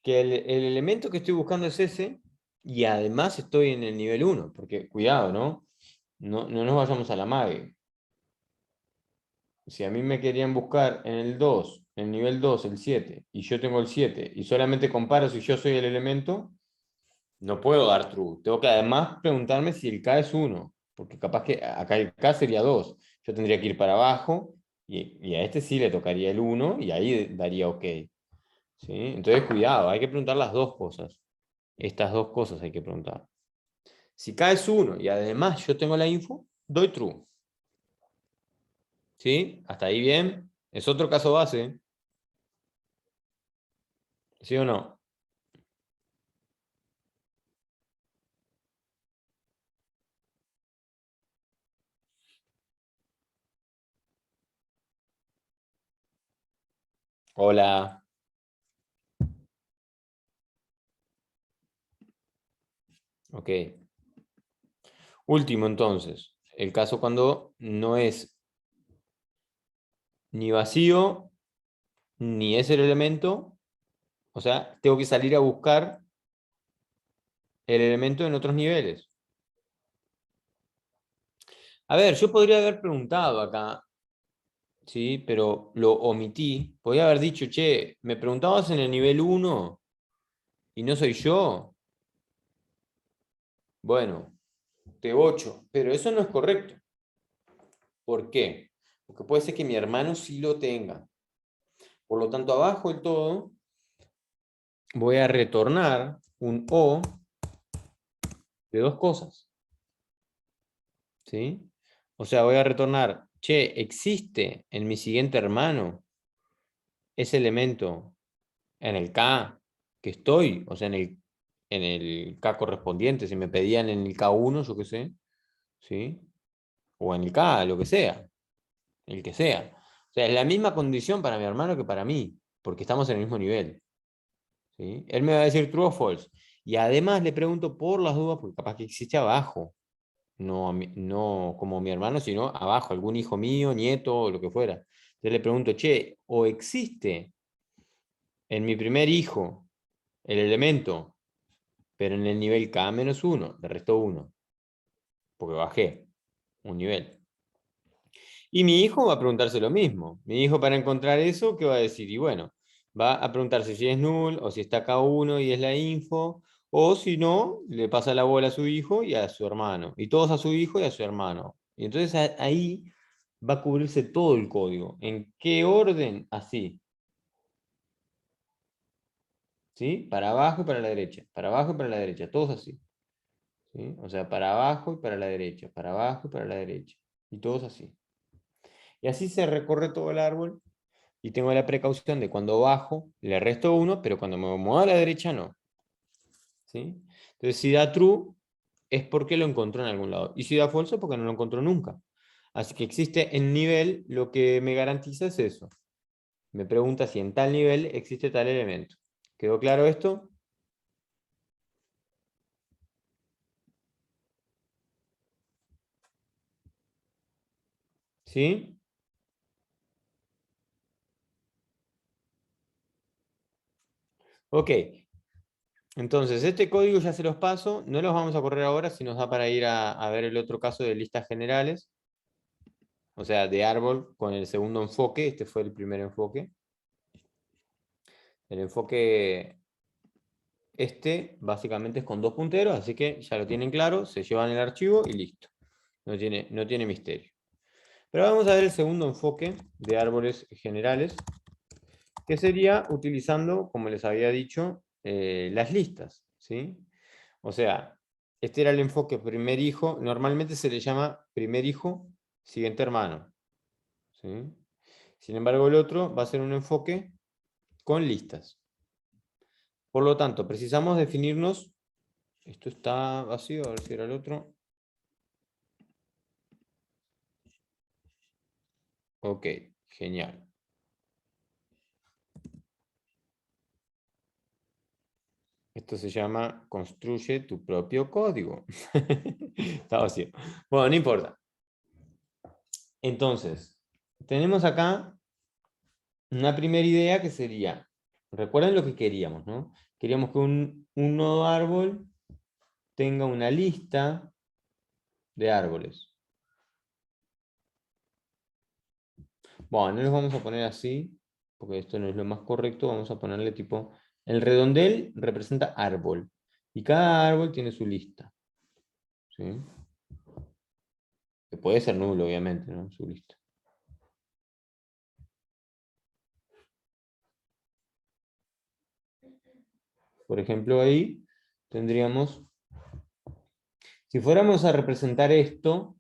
que el elemento que estoy buscando es ese y además estoy en el nivel 1, porque cuidado, ¿no? No nos vayamos a la mague. Si a mí me querían buscar en el 2, en el nivel 2, el 7, y yo tengo el 7, y solamente comparo si yo soy el elemento, no puedo dar true. Tengo que además preguntarme si el K es 1, porque capaz que acá el K sería 2. Yo tendría que ir para abajo, y a este sí le tocaría el 1, y ahí daría OK. ¿Sí? Entonces, cuidado, hay que preguntar las dos cosas. Estas dos cosas hay que preguntar. Si K es 1 y además yo tengo la info, doy true. ¿Sí? Hasta ahí bien. Es otro caso base. ¿Sí o no? Hola. Ok. Último entonces. El caso cuando no es ni vacío ni es el elemento. O sea, tengo que salir a buscar el elemento en otros niveles. A ver, yo podría haber preguntado acá, ¿sí? Pero lo omití. Podría haber dicho, che, me preguntabas en el nivel 1 y no soy yo. Bueno, te 8. Pero eso no es correcto. ¿Por qué? Porque puede ser que mi hermano sí lo tenga. Por lo tanto, abajo del todo, voy a retornar un O de dos cosas. ¿Sí? O sea, voy a retornar, che, existe en mi siguiente hermano ese elemento en el K que estoy, o sea, en el K correspondiente, si me pedían en el K1, yo qué sé, ¿sí? O en el K, lo que sea, el que sea. O sea, es la misma condición para mi hermano que para mí, porque estamos en el mismo nivel, ¿sí? Él me va a decir true o false. Y además le pregunto por las dudas, porque capaz que existe abajo, no como mi hermano, sino abajo, algún hijo mío, nieto, o lo que fuera. Entonces le pregunto, che, o existe en mi primer hijo el elemento, pero en el nivel K-1, le restó 1, porque bajé un nivel. Y mi hijo va a preguntarse lo mismo. Mi hijo para encontrar eso, ¿qué va a decir? Y bueno, va a preguntarse si es null o si está K1 y es la info, o si no, le pasa la bola a su hijo y a su hermano, y todos a su hijo y a su hermano. Y entonces ahí va a cubrirse todo el código. ¿En qué orden? Así. ¿Sí? Para abajo y para la derecha, para abajo y para la derecha, todos así. ¿Sí? O sea, para abajo y para la derecha, para abajo y para la derecha. Y todos así. Y así se recorre todo el árbol y tengo la precaución de cuando bajo le resto 1, pero cuando me muevo a la derecha no. ¿Sí? Entonces, si da true, es porque lo encontró en algún lado. Y si da falso, porque no lo encontró nunca. Así que existe en nivel, lo que me garantiza es eso. Me pregunta si en tal nivel existe tal elemento. ¿Quedó claro esto? ¿Sí? Ok. Entonces, este código ya se los paso. No los vamos a correr ahora, si nos da para ir a ver el otro caso de listas generales. O sea, de árbol con el segundo enfoque, este fue el primer enfoque. El enfoque este básicamente es con dos punteros, así que ya lo tienen claro, se llevan el archivo y listo. No tiene misterio. Pero vamos a ver el segundo enfoque de árboles generales, que sería utilizando, como les había dicho, las listas, ¿sí? O sea, este era el enfoque primer hijo, normalmente se le llama primer hijo, siguiente hermano, ¿sí? Sin embargo, el otro va a ser un enfoque con listas. Por lo tanto, precisamos definirnos, esto está vacío, a ver si era el otro. Ok, genial. Esto se llama construye tu propio código. Está vacío. Bueno, no importa. Entonces, tenemos acá una primera idea que sería, recuerden lo que queríamos, ¿no? Queríamos que un nodo árbol tenga una lista de árboles. Bueno, no los vamos a poner así, porque esto no es lo más correcto, vamos a ponerle tipo, el redondel representa árbol, y cada árbol tiene su lista, ¿sí? Que puede ser nulo, obviamente, ¿no? Su lista. Por ejemplo, ahí tendríamos, si fuéramos a representar esto,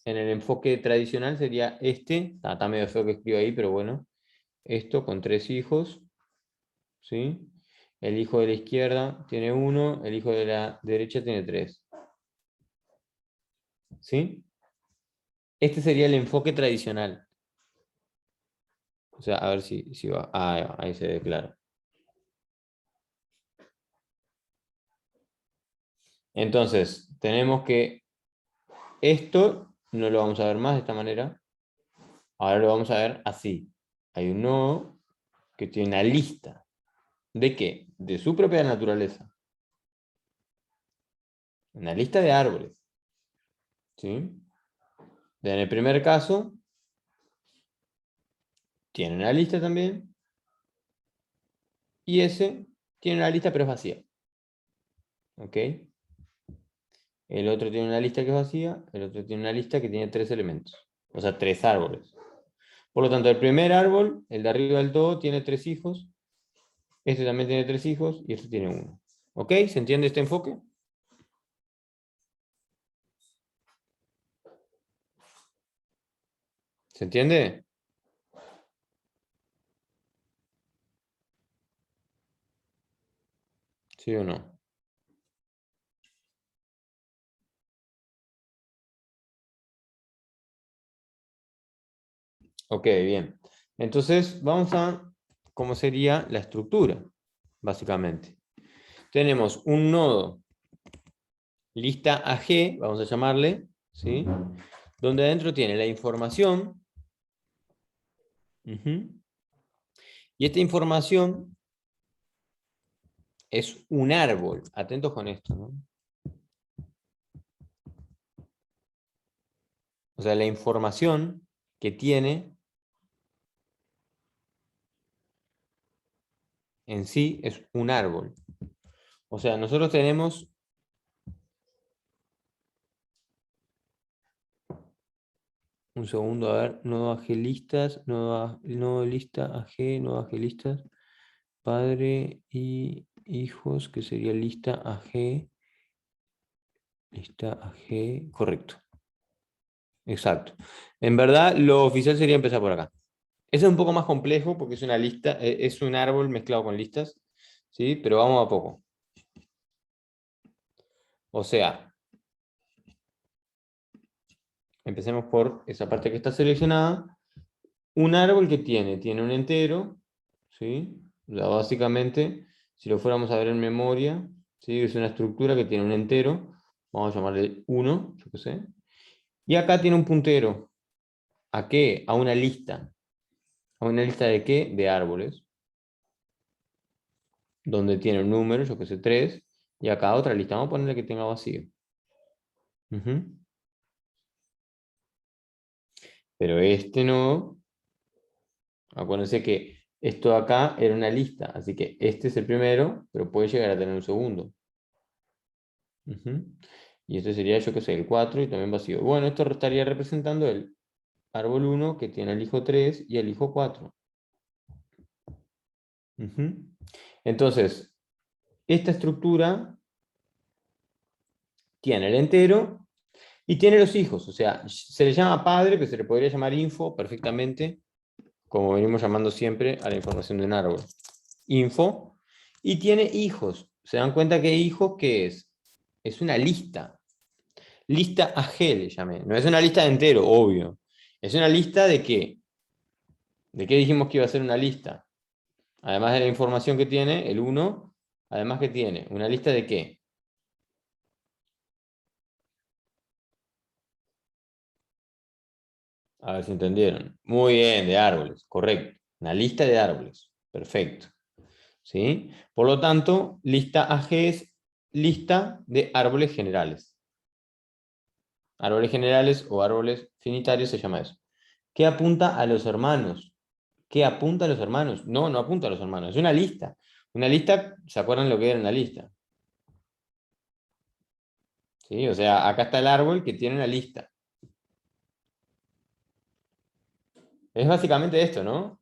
en el enfoque tradicional sería este, está medio feo que escribo ahí, pero bueno, esto con 3 hijos, ¿sí? El hijo de la izquierda tiene 1, el hijo de la derecha tiene 3, ¿sí? Este sería el enfoque tradicional. O sea, a ver si va. Ah, ahí se ve claro. Entonces, tenemos que esto no lo vamos a ver más de esta manera. Ahora lo vamos a ver así. Hay un nodo que tiene una lista. ¿De qué? De su propia naturaleza. Una lista de árboles. ¿Sí? En el primer caso, tiene una lista también. Y ese tiene una lista pero es vacía. ¿Ok? El otro tiene una lista que es vacía. El otro tiene una lista que tiene 3 elementos. O sea, 3 árboles. Por lo tanto, el primer árbol, el de arriba del todo, tiene 3 hijos. Este también tiene 3 hijos y este tiene 1. ¿Ok? ¿Se entiende este enfoque? ¿Se entiende? ¿Sí o no? Ok, bien. Entonces, vamos a cómo sería la estructura, básicamente. Tenemos un nodo lista AG, vamos a llamarle, ¿sí? Donde adentro tiene la información. Y esta información es un árbol. Atentos con esto, ¿no? O sea, la información que tiene en sí es un árbol. O sea, nosotros tenemos un segundo, a ver, nodo AG listas, nodo lista AG, nodo AG listas, padre y hijos, que sería lista AG, lista AG, correcto, exacto. En verdad, lo oficial sería empezar por acá. Ese es un poco más complejo porque es una lista, es un árbol mezclado con listas, ¿sí? Pero vamos a poco. O sea, empecemos por esa parte que está seleccionada. Un árbol que tiene un entero, ¿sí? O sea, básicamente, si lo fuéramos a ver en memoria, ¿sí? Es una estructura que tiene un entero, vamos a llamarle 1, yo qué sé. Y acá tiene un puntero. ¿A qué? A una lista. ¿A una lista de qué? De árboles, donde tiene un número, yo qué sé, 3, y acá otra lista. Vamos a ponerle que tenga vacío. Ujú. pero este no. Acuérdense que esto de acá era una lista, así que este es el primero, pero puede llegar a tener un segundo. Ujú. Y este sería, yo que sé, el 4 y también vacío. Bueno, esto estaría representando el árbol 1 que tiene el hijo 3 y el hijo 4. Ujú. Entonces, esta estructura tiene el entero y tiene los hijos. O sea, se le llama padre, pero se le podría llamar info perfectamente, como venimos llamando siempre a la información de un árbol. Info. Y tiene hijos. ¿Se dan cuenta que hijos qué es? Es una lista. Lista AG le llamé. No es una lista de entero, obvio. Es una lista de qué. ¿De qué dijimos que iba a ser una lista? Además de la información que tiene, el 1, además que tiene una lista de qué. A ver si entendieron. Muy bien, de árboles, correcto. Una lista de árboles. Perfecto. ¿Sí? Por lo tanto, lista AG es lista de árboles generales. Árboles generales o árboles finitarios se llama eso. ¿Qué apunta a los hermanos? ¿Qué apunta a los hermanos? No, no apunta a los hermanos. Es una lista. Una lista, ¿se acuerdan lo que era una lista? ¿Sí? O sea, acá está el árbol que tiene una lista. Es básicamente esto, ¿no?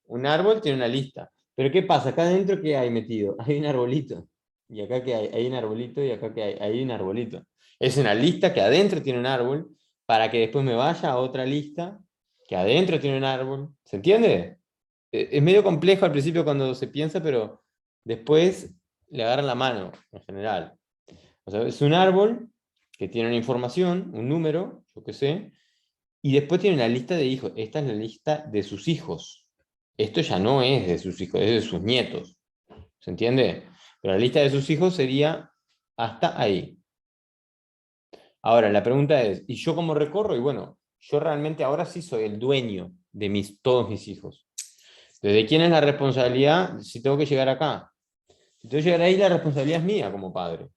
Un árbol tiene una lista. Pero ¿qué pasa? Acá adentro, ¿qué hay metido? Hay un arbolito. Y acá que hay un arbolito y acá que hay un arbolito. Es una lista que adentro tiene un árbol para que después me vaya a otra lista que adentro tiene un árbol. ¿Se entiende? Es medio complejo al principio cuando se piensa, pero después le agarran la mano en general. O sea, es un árbol que tiene una información, un número, yo qué sé, y después tiene una lista de hijos. Esta es la lista de sus hijos. Esto ya no es de sus hijos, es de sus nietos. ¿Se entiende? Pero la lista de sus hijos sería hasta ahí. Ahora, la pregunta es, ¿y yo cómo recorro? Y bueno, yo realmente ahora sí soy el dueño de todos mis hijos. ¿Desde quién es la responsabilidad si tengo que llegar acá? Si tengo que llegar ahí, la responsabilidad es mía como padre.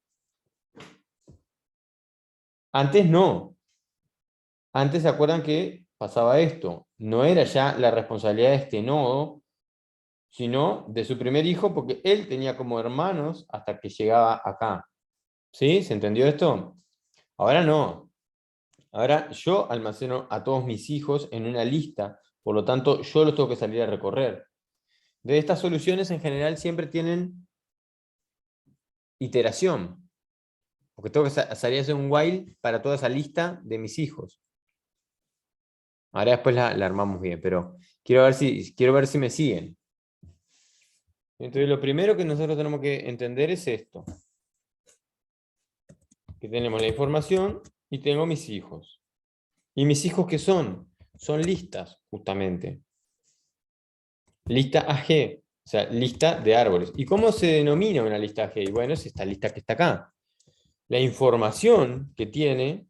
Antes no. Antes se acuerdan que pasaba esto. No era ya la responsabilidad de este nodo, sino de su primer hijo, porque él tenía como hermanos hasta que llegaba acá. ¿Sí? ¿Se entendió esto? Ahora no. Ahora yo almaceno a todos mis hijos en una lista, por lo tanto yo los tengo que salir a recorrer. De estas soluciones en general siempre tienen iteración, porque tengo que salir a hacer un while para toda esa lista de mis hijos. Ahora después la armamos bien, pero quiero ver si me siguen. Entonces lo primero que nosotros tenemos que entender es esto, que tenemos la información y tengo mis hijos. ¿Y mis hijos qué son? Son listas, justamente. Lista AG, o sea, lista de árboles. ¿Y cómo se denomina una lista AG? Y bueno, es esta lista que está acá. La información que tiene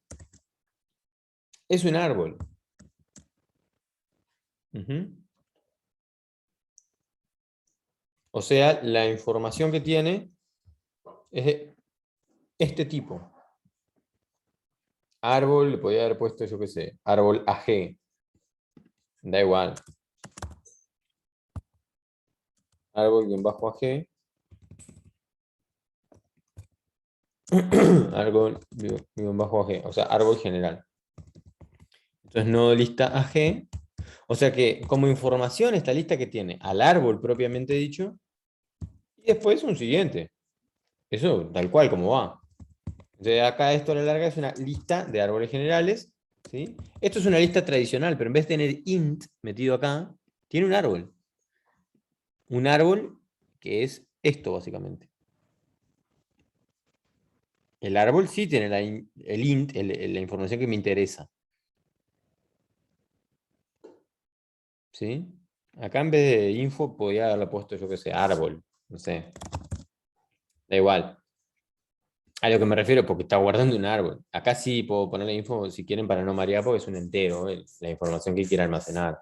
es un árbol. Ujú. O sea, la información que tiene es de este tipo. Árbol, le podría haber puesto, yo qué sé, árbol AG. Da igual. Árbol-AG. Árbol-AG. O sea, árbol general. Entonces, nodo lista AG. O sea que como información esta lista que tiene al árbol propiamente dicho, y después un siguiente. Eso tal cual como va. Entonces acá esto a la larga es una lista de árboles generales. ¿Sí? Esto es una lista tradicional, pero en vez de tener int metido acá, tiene un árbol. Un árbol que es esto básicamente. El árbol sí tiene el int, la información que me interesa. ¿Sí? Acá en vez de info podría haberle puesto yo que sé, árbol. No sé. Da igual. A lo que me refiero, porque está guardando un árbol. Acá sí puedo ponerle info si quieren para no marear, porque es un entero, la información que quiera almacenar.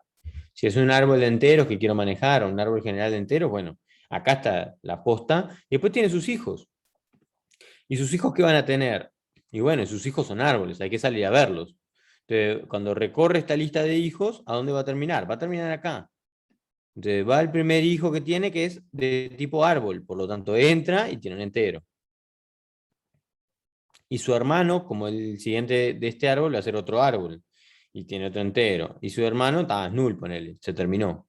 Si es un árbol de enteros que quiero manejar, o un árbol general de enteros, bueno, acá está la posta. Y después tiene sus hijos. ¿Y sus hijos qué van a tener? Y bueno, sus hijos son árboles, hay que salir a verlos. Entonces, cuando recorre esta lista de hijos, ¿a dónde va a terminar? Va a terminar acá. Entonces va el primer hijo que tiene, que es de tipo árbol, por lo tanto entra y tiene un entero. Y su hermano, como el siguiente de este árbol, va a ser otro árbol, y tiene otro entero. Y su hermano, está, es null, ponele, se terminó.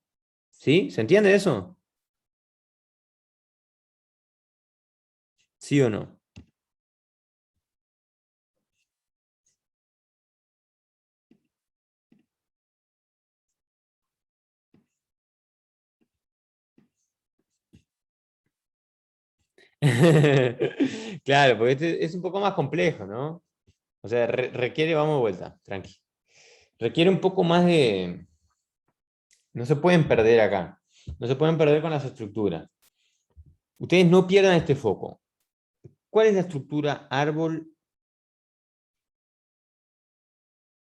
¿Sí? ¿Se entiende eso? ¿Sí o no? Claro, porque este es un poco más complejo, ¿no? O sea, requiere, vamos de vuelta, tranqui. Requiere un poco más de... No se pueden perder acá. No se pueden perder con las estructuras. Ustedes no pierdan este foco. ¿Cuál es la estructura árbol?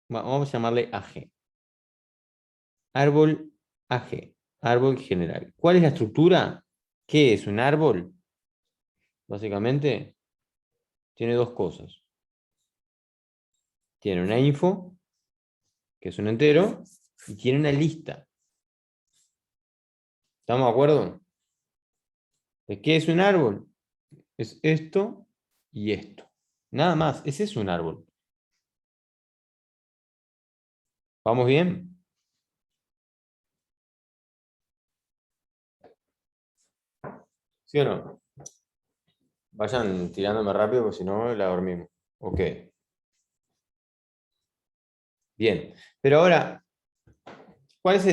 Vamos a llamarle AG. Árbol AG. Árbol general. ¿Cuál es la estructura? ¿Qué es un árbol? Básicamente, tiene dos cosas. Tiene una info, que es un entero, y tiene una lista. ¿Estamos de acuerdo? ¿De qué es un árbol? Es esto y esto. Nada más, ese es un árbol. ¿Vamos bien? ¿Sí o no? Vayan tirándome rápido, porque si no, la dormimos. Ok, bien. Pero ahora, ¿cuál es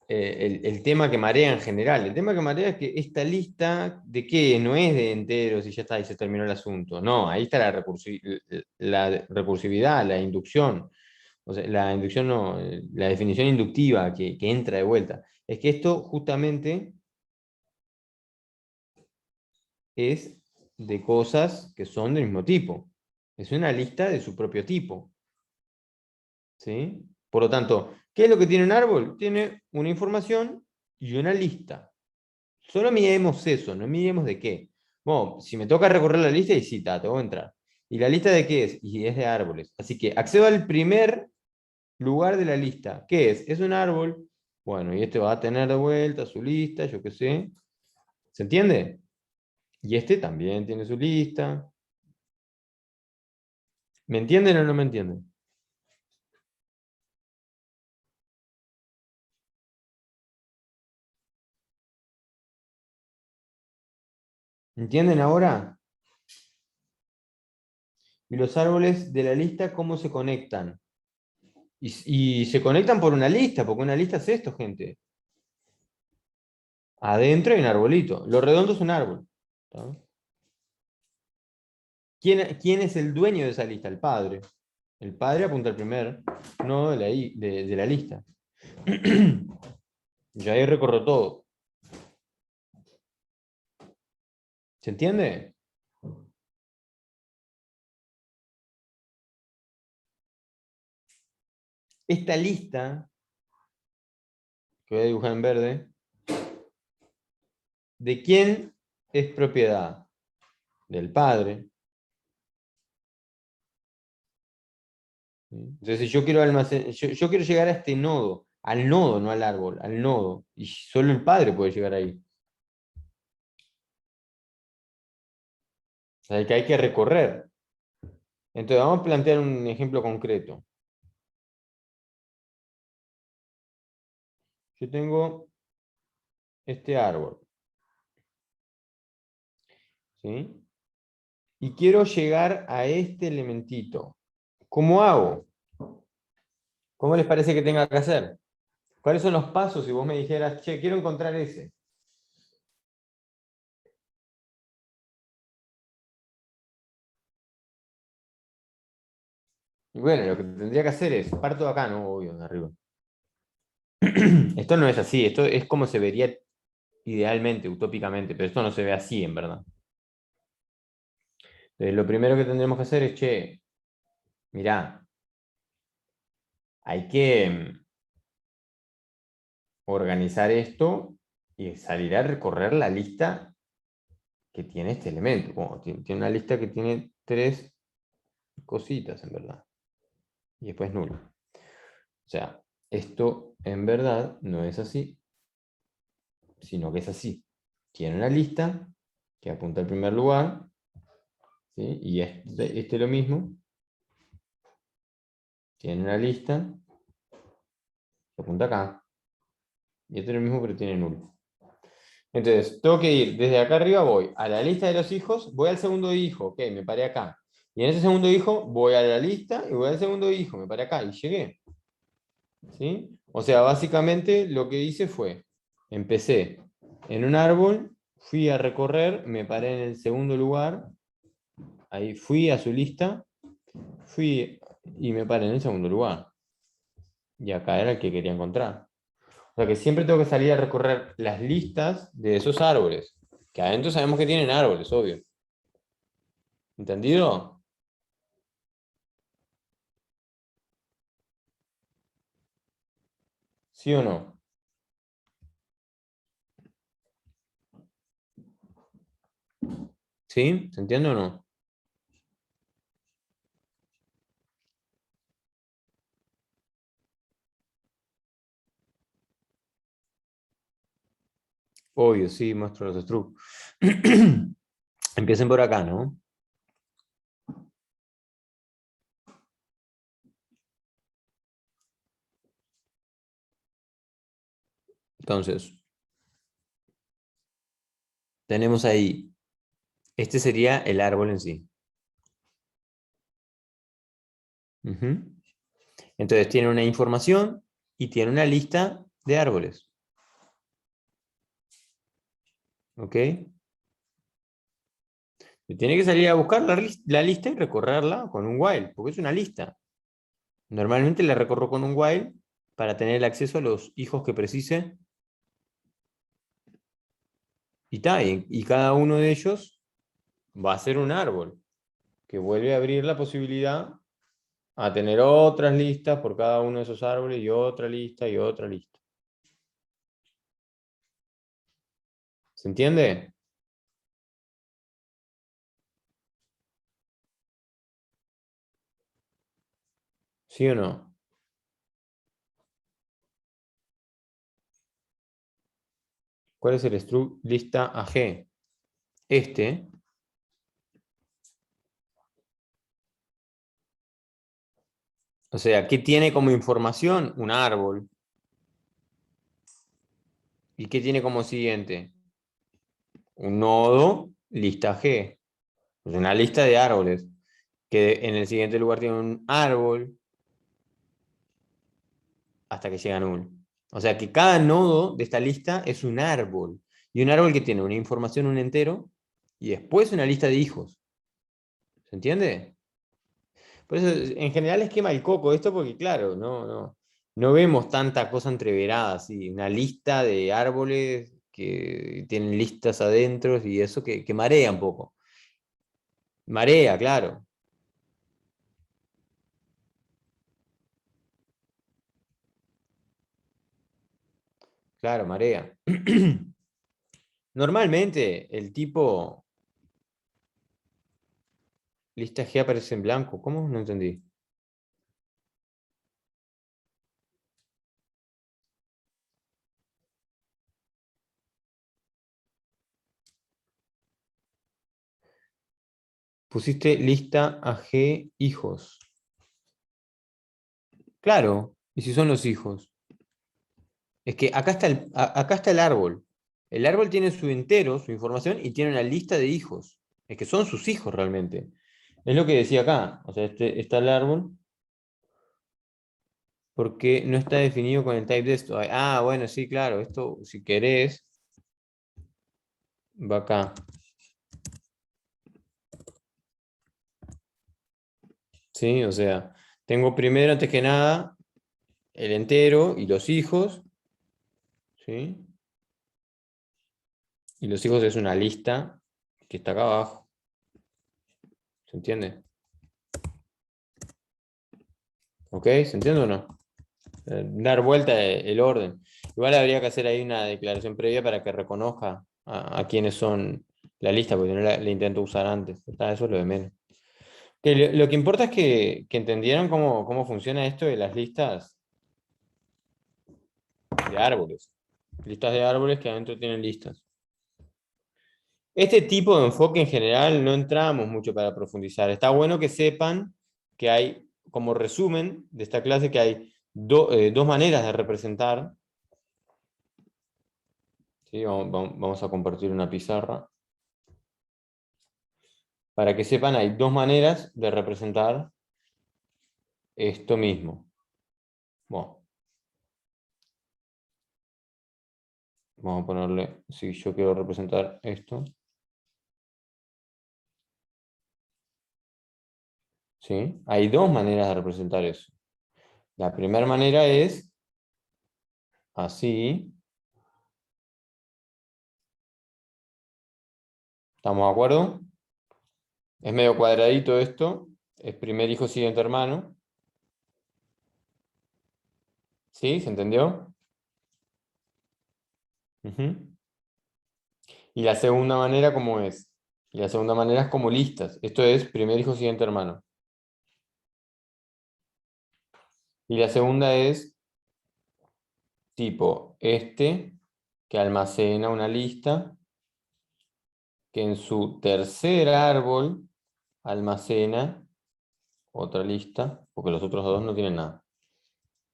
el tema que marea en general? El tema que marea es que esta lista de qué no es de enteros y ya está, y se terminó el asunto. No, ahí está la recursividad, la inducción. O sea, la inducción no, la definición inductiva que entra de vuelta. Es que esto justamente es de cosas que son del mismo tipo. Es una lista de su propio tipo. ¿Sí? Por lo tanto, ¿qué es lo que tiene un árbol? Tiene una información y una lista. Solo miremos eso, no miremos de qué. Bueno, si me toca recorrer la lista, y sí, tengo que entrar. ¿Y la lista de qué es? Y es de árboles. Así que accedo al primer lugar de la lista. ¿Qué es? Es un árbol. Bueno, y este va a tener de vuelta su lista, yo qué sé. ¿Se entiende? Y este también tiene su lista. ¿Me entienden o no me entienden? ¿Entienden ahora? Y los árboles de la lista, ¿cómo se conectan? Y se conectan por una lista, porque una lista es esto, gente. Adentro hay un arbolito. Lo redondo es un árbol. ¿Está? ¿Quién es el dueño de esa lista? El padre. El padre apunta al primer nodo de la lista. Y ahí recorro todo. ¿Se entiende? Esta lista, que voy a dibujar en verde, ¿de quién es propiedad? Del padre. ¿Sí? Entonces, si yo quiero yo quiero llegar a este nodo, al nodo, no al árbol, al nodo, y solo el padre puede llegar ahí. O sea, que hay que recorrer. Entonces, vamos a plantear un ejemplo concreto. Yo tengo este árbol, ¿sí? Y quiero llegar a este elementito. ¿Cómo hago? ¿Cómo les parece que tenga que hacer? ¿Cuáles son los pasos si vos me dijeras, che, quiero encontrar ese? Y bueno, lo que tendría que hacer es, parto de acá, no, obvio, de arriba. Esto no es así, esto es como se vería idealmente, utópicamente, pero esto no se ve así en verdad. Entonces, lo primero que tendremos que hacer es, che, mirá, hay que organizar esto y salir a recorrer la lista que tiene este elemento. Bueno, tiene una lista que tiene tres cositas, en verdad. y después nulo. O sea, esto en verdad no es así, sino que es así. Tiene una lista que apunta al primer lugar, ¿sí? Y este lo mismo. Tiene una lista que apunta acá. Y este es lo mismo, pero tiene nulo. Entonces, tengo que ir desde acá arriba, voy a la lista de los hijos, voy al segundo hijo, ok, me paré acá. Y en ese segundo hijo voy a la lista y voy al segundo hijo, me paré acá y llegué. ¿Sí? O sea, básicamente lo que hice fue, empecé en un árbol, fui a recorrer, me paré en el segundo lugar, ahí fui a su lista, fui y me paré en el segundo lugar. Y acá era el que quería encontrar. O sea que siempre tengo que salir a recorrer las listas de esos árboles. Que adentro sabemos que tienen árboles, obvio. ¿Entendido? ¿Sí o no? ¿Sí? ¿Se entiende o no? Obvio, sí, muestro los structs. Empiecen por acá, ¿no? Entonces, tenemos ahí, este sería el árbol en sí. Ujú. Entonces, tiene una información y tiene una lista de árboles. ¿Ok? Y tiene que salir a buscar la lista y recorrerla con un while, porque es una lista. Normalmente la recorro con un while para tener el acceso a los hijos que precise. Y cada uno de ellos va a ser un árbol, que vuelve a abrir la posibilidad a tener otras listas por cada uno de esos árboles y otra lista y otra lista. ¿Se entiende? ¿Sí o no? ¿Cuál es el struct lista AG? Este, o sea, ¿qué tiene como información? Un árbol. ¿Y qué tiene como siguiente? Un nodo, lista G. Es una lista de árboles, que en el siguiente lugar tiene un árbol hasta que llega a null. O sea que cada nodo de esta lista es un árbol. Y un árbol que tiene una información, un entero, y después una lista de hijos. ¿Se entiende? Por eso, en general es quema el coco esto porque, claro, no vemos tanta cosa entreverada, así, una lista de árboles que tienen listas adentro y eso que marea un poco. Marea, claro, claro, marea. Normalmente el tipo lista G aparece en blanco. ¿Cómo? No entendí. Pusiste lista AG hijos. Claro, ¿y si son los hijos? Es que acá está el árbol. El árbol tiene su entero, su información, y tiene una lista de hijos. Es que son sus hijos realmente. Es lo que decía acá. O sea, está el árbol porque no está definido con el type de esto. Ah, bueno, sí, claro. Esto, si querés, va acá. ¿Sí? O sea, tengo primero, antes que nada, el entero y los hijos. ¿Sí? Y los hijos es una lista que está acá abajo. ¿Se entiende? ¿Ok? ¿Se entiende o no? Dar vuelta el orden. Igual habría que hacer ahí una declaración previa para que reconozca a quiénes son la lista, porque no la intento usar antes. Eso es lo de menos. Que lo que importa es que entendieron cómo funciona esto de las listas de árboles. Listas de árboles que adentro tienen listas. Este tipo de enfoque en general no entramos mucho para profundizar. Está bueno que sepan que hay, como resumen de esta clase, que hay dos maneras de representar. ¿Sí? Vamos a compartir una pizarra. Para que sepan, hay dos maneras de representar esto mismo. Bueno, vamos a ponerle, si yo quiero representar esto. ¿Sí? Hay dos maneras de representar eso. La primera manera es así. ¿Estamos de acuerdo? Es medio cuadradito esto. Es primer hijo, siguiente hermano. ¿Sí? ¿Se entendió? Ujú. Y la segunda manera, ¿cómo es? Y la segunda manera es como listas. Esto es primer hijo, siguiente hermano. Y la segunda es tipo este, que almacena una lista, que en su tercer árbol almacena otra lista, porque los otros dos no tienen nada.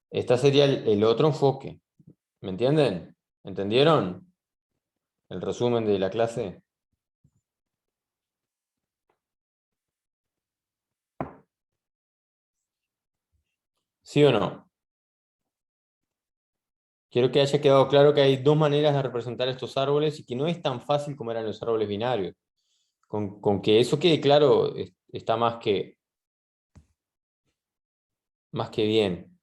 Este sería el otro enfoque. ¿Me entienden? ¿Entendieron el resumen de la clase? ¿Sí o no? Quiero que haya quedado claro que hay dos maneras de representar estos árboles y que no es tan fácil como eran los árboles binarios. Con que eso quede claro está más que bien.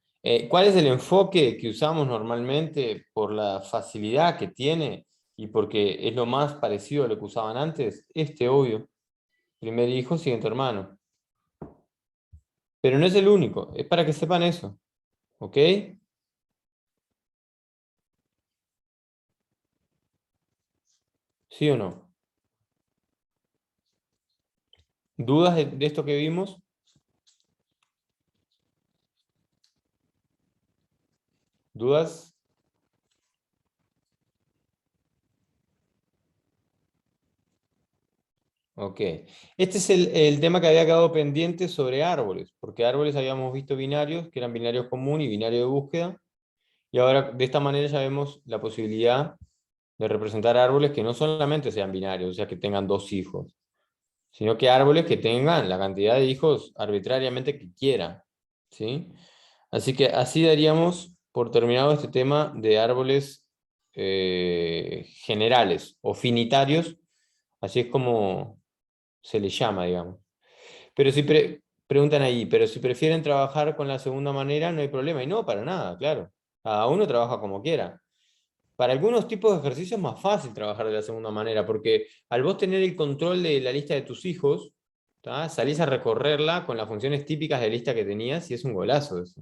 ¿Cuál es el enfoque que usamos normalmente por la facilidad que tiene y porque es lo más parecido a lo que usaban antes? Este, obvio. Primer hijo, siguiente hermano. Pero no es el único, es para que sepan eso. ¿Ok? ¿Sí o no? ¿Dudas de esto que vimos? ¿Dudas? Ok. Este es el tema que había quedado pendiente sobre árboles, porque árboles habíamos visto binarios, que eran binarios común y binario de búsqueda, y ahora de esta manera ya vemos la posibilidad de representar árboles que no solamente sean binarios, o sea, que tengan dos hijos, sino que árboles que tengan la cantidad de hijos arbitrariamente que quieran, ¿sí? Así que así daríamos por terminado este tema de árboles generales o finitarios, así es como se le llama, digamos. Pero si preguntan ahí, pero si prefieren trabajar con la segunda manera, no hay problema. Y no, para nada, claro. Cada uno trabaja como quiera. Para algunos tipos de ejercicios es más fácil trabajar de la segunda manera, porque al vos tener el control de la lista de tus hijos, ¿tá? Salís a recorrerla con las funciones típicas de lista que tenías y es un golazo eso.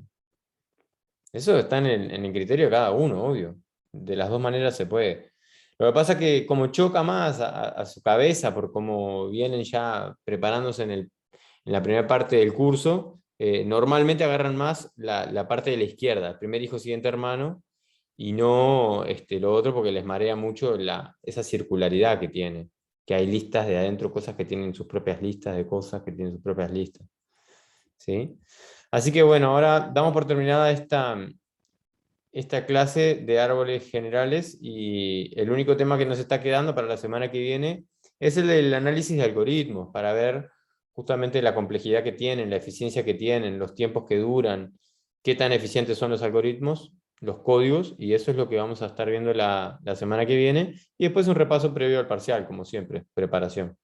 Eso está en el criterio de cada uno, obvio. De las dos maneras se puede. Lo que pasa es que como choca más a su cabeza por cómo vienen ya preparándose en la primera parte del curso, normalmente agarran más la parte de la izquierda, primer hijo, siguiente hermano, y no lo otro porque les marea mucho esa circularidad que tiene, que hay listas de adentro, cosas que tienen sus propias listas de cosas que tienen sus propias listas. ¿Sí? Así que bueno, ahora damos por terminada esta clase de árboles generales y el único tema que nos está quedando para la semana que viene es el del análisis de algoritmos, para ver justamente la complejidad que tienen, la eficiencia que tienen, los tiempos que duran, qué tan eficientes son los algoritmos, los códigos, y eso es lo que vamos a estar viendo la semana que viene, y después un repaso previo al parcial, como siempre, preparación.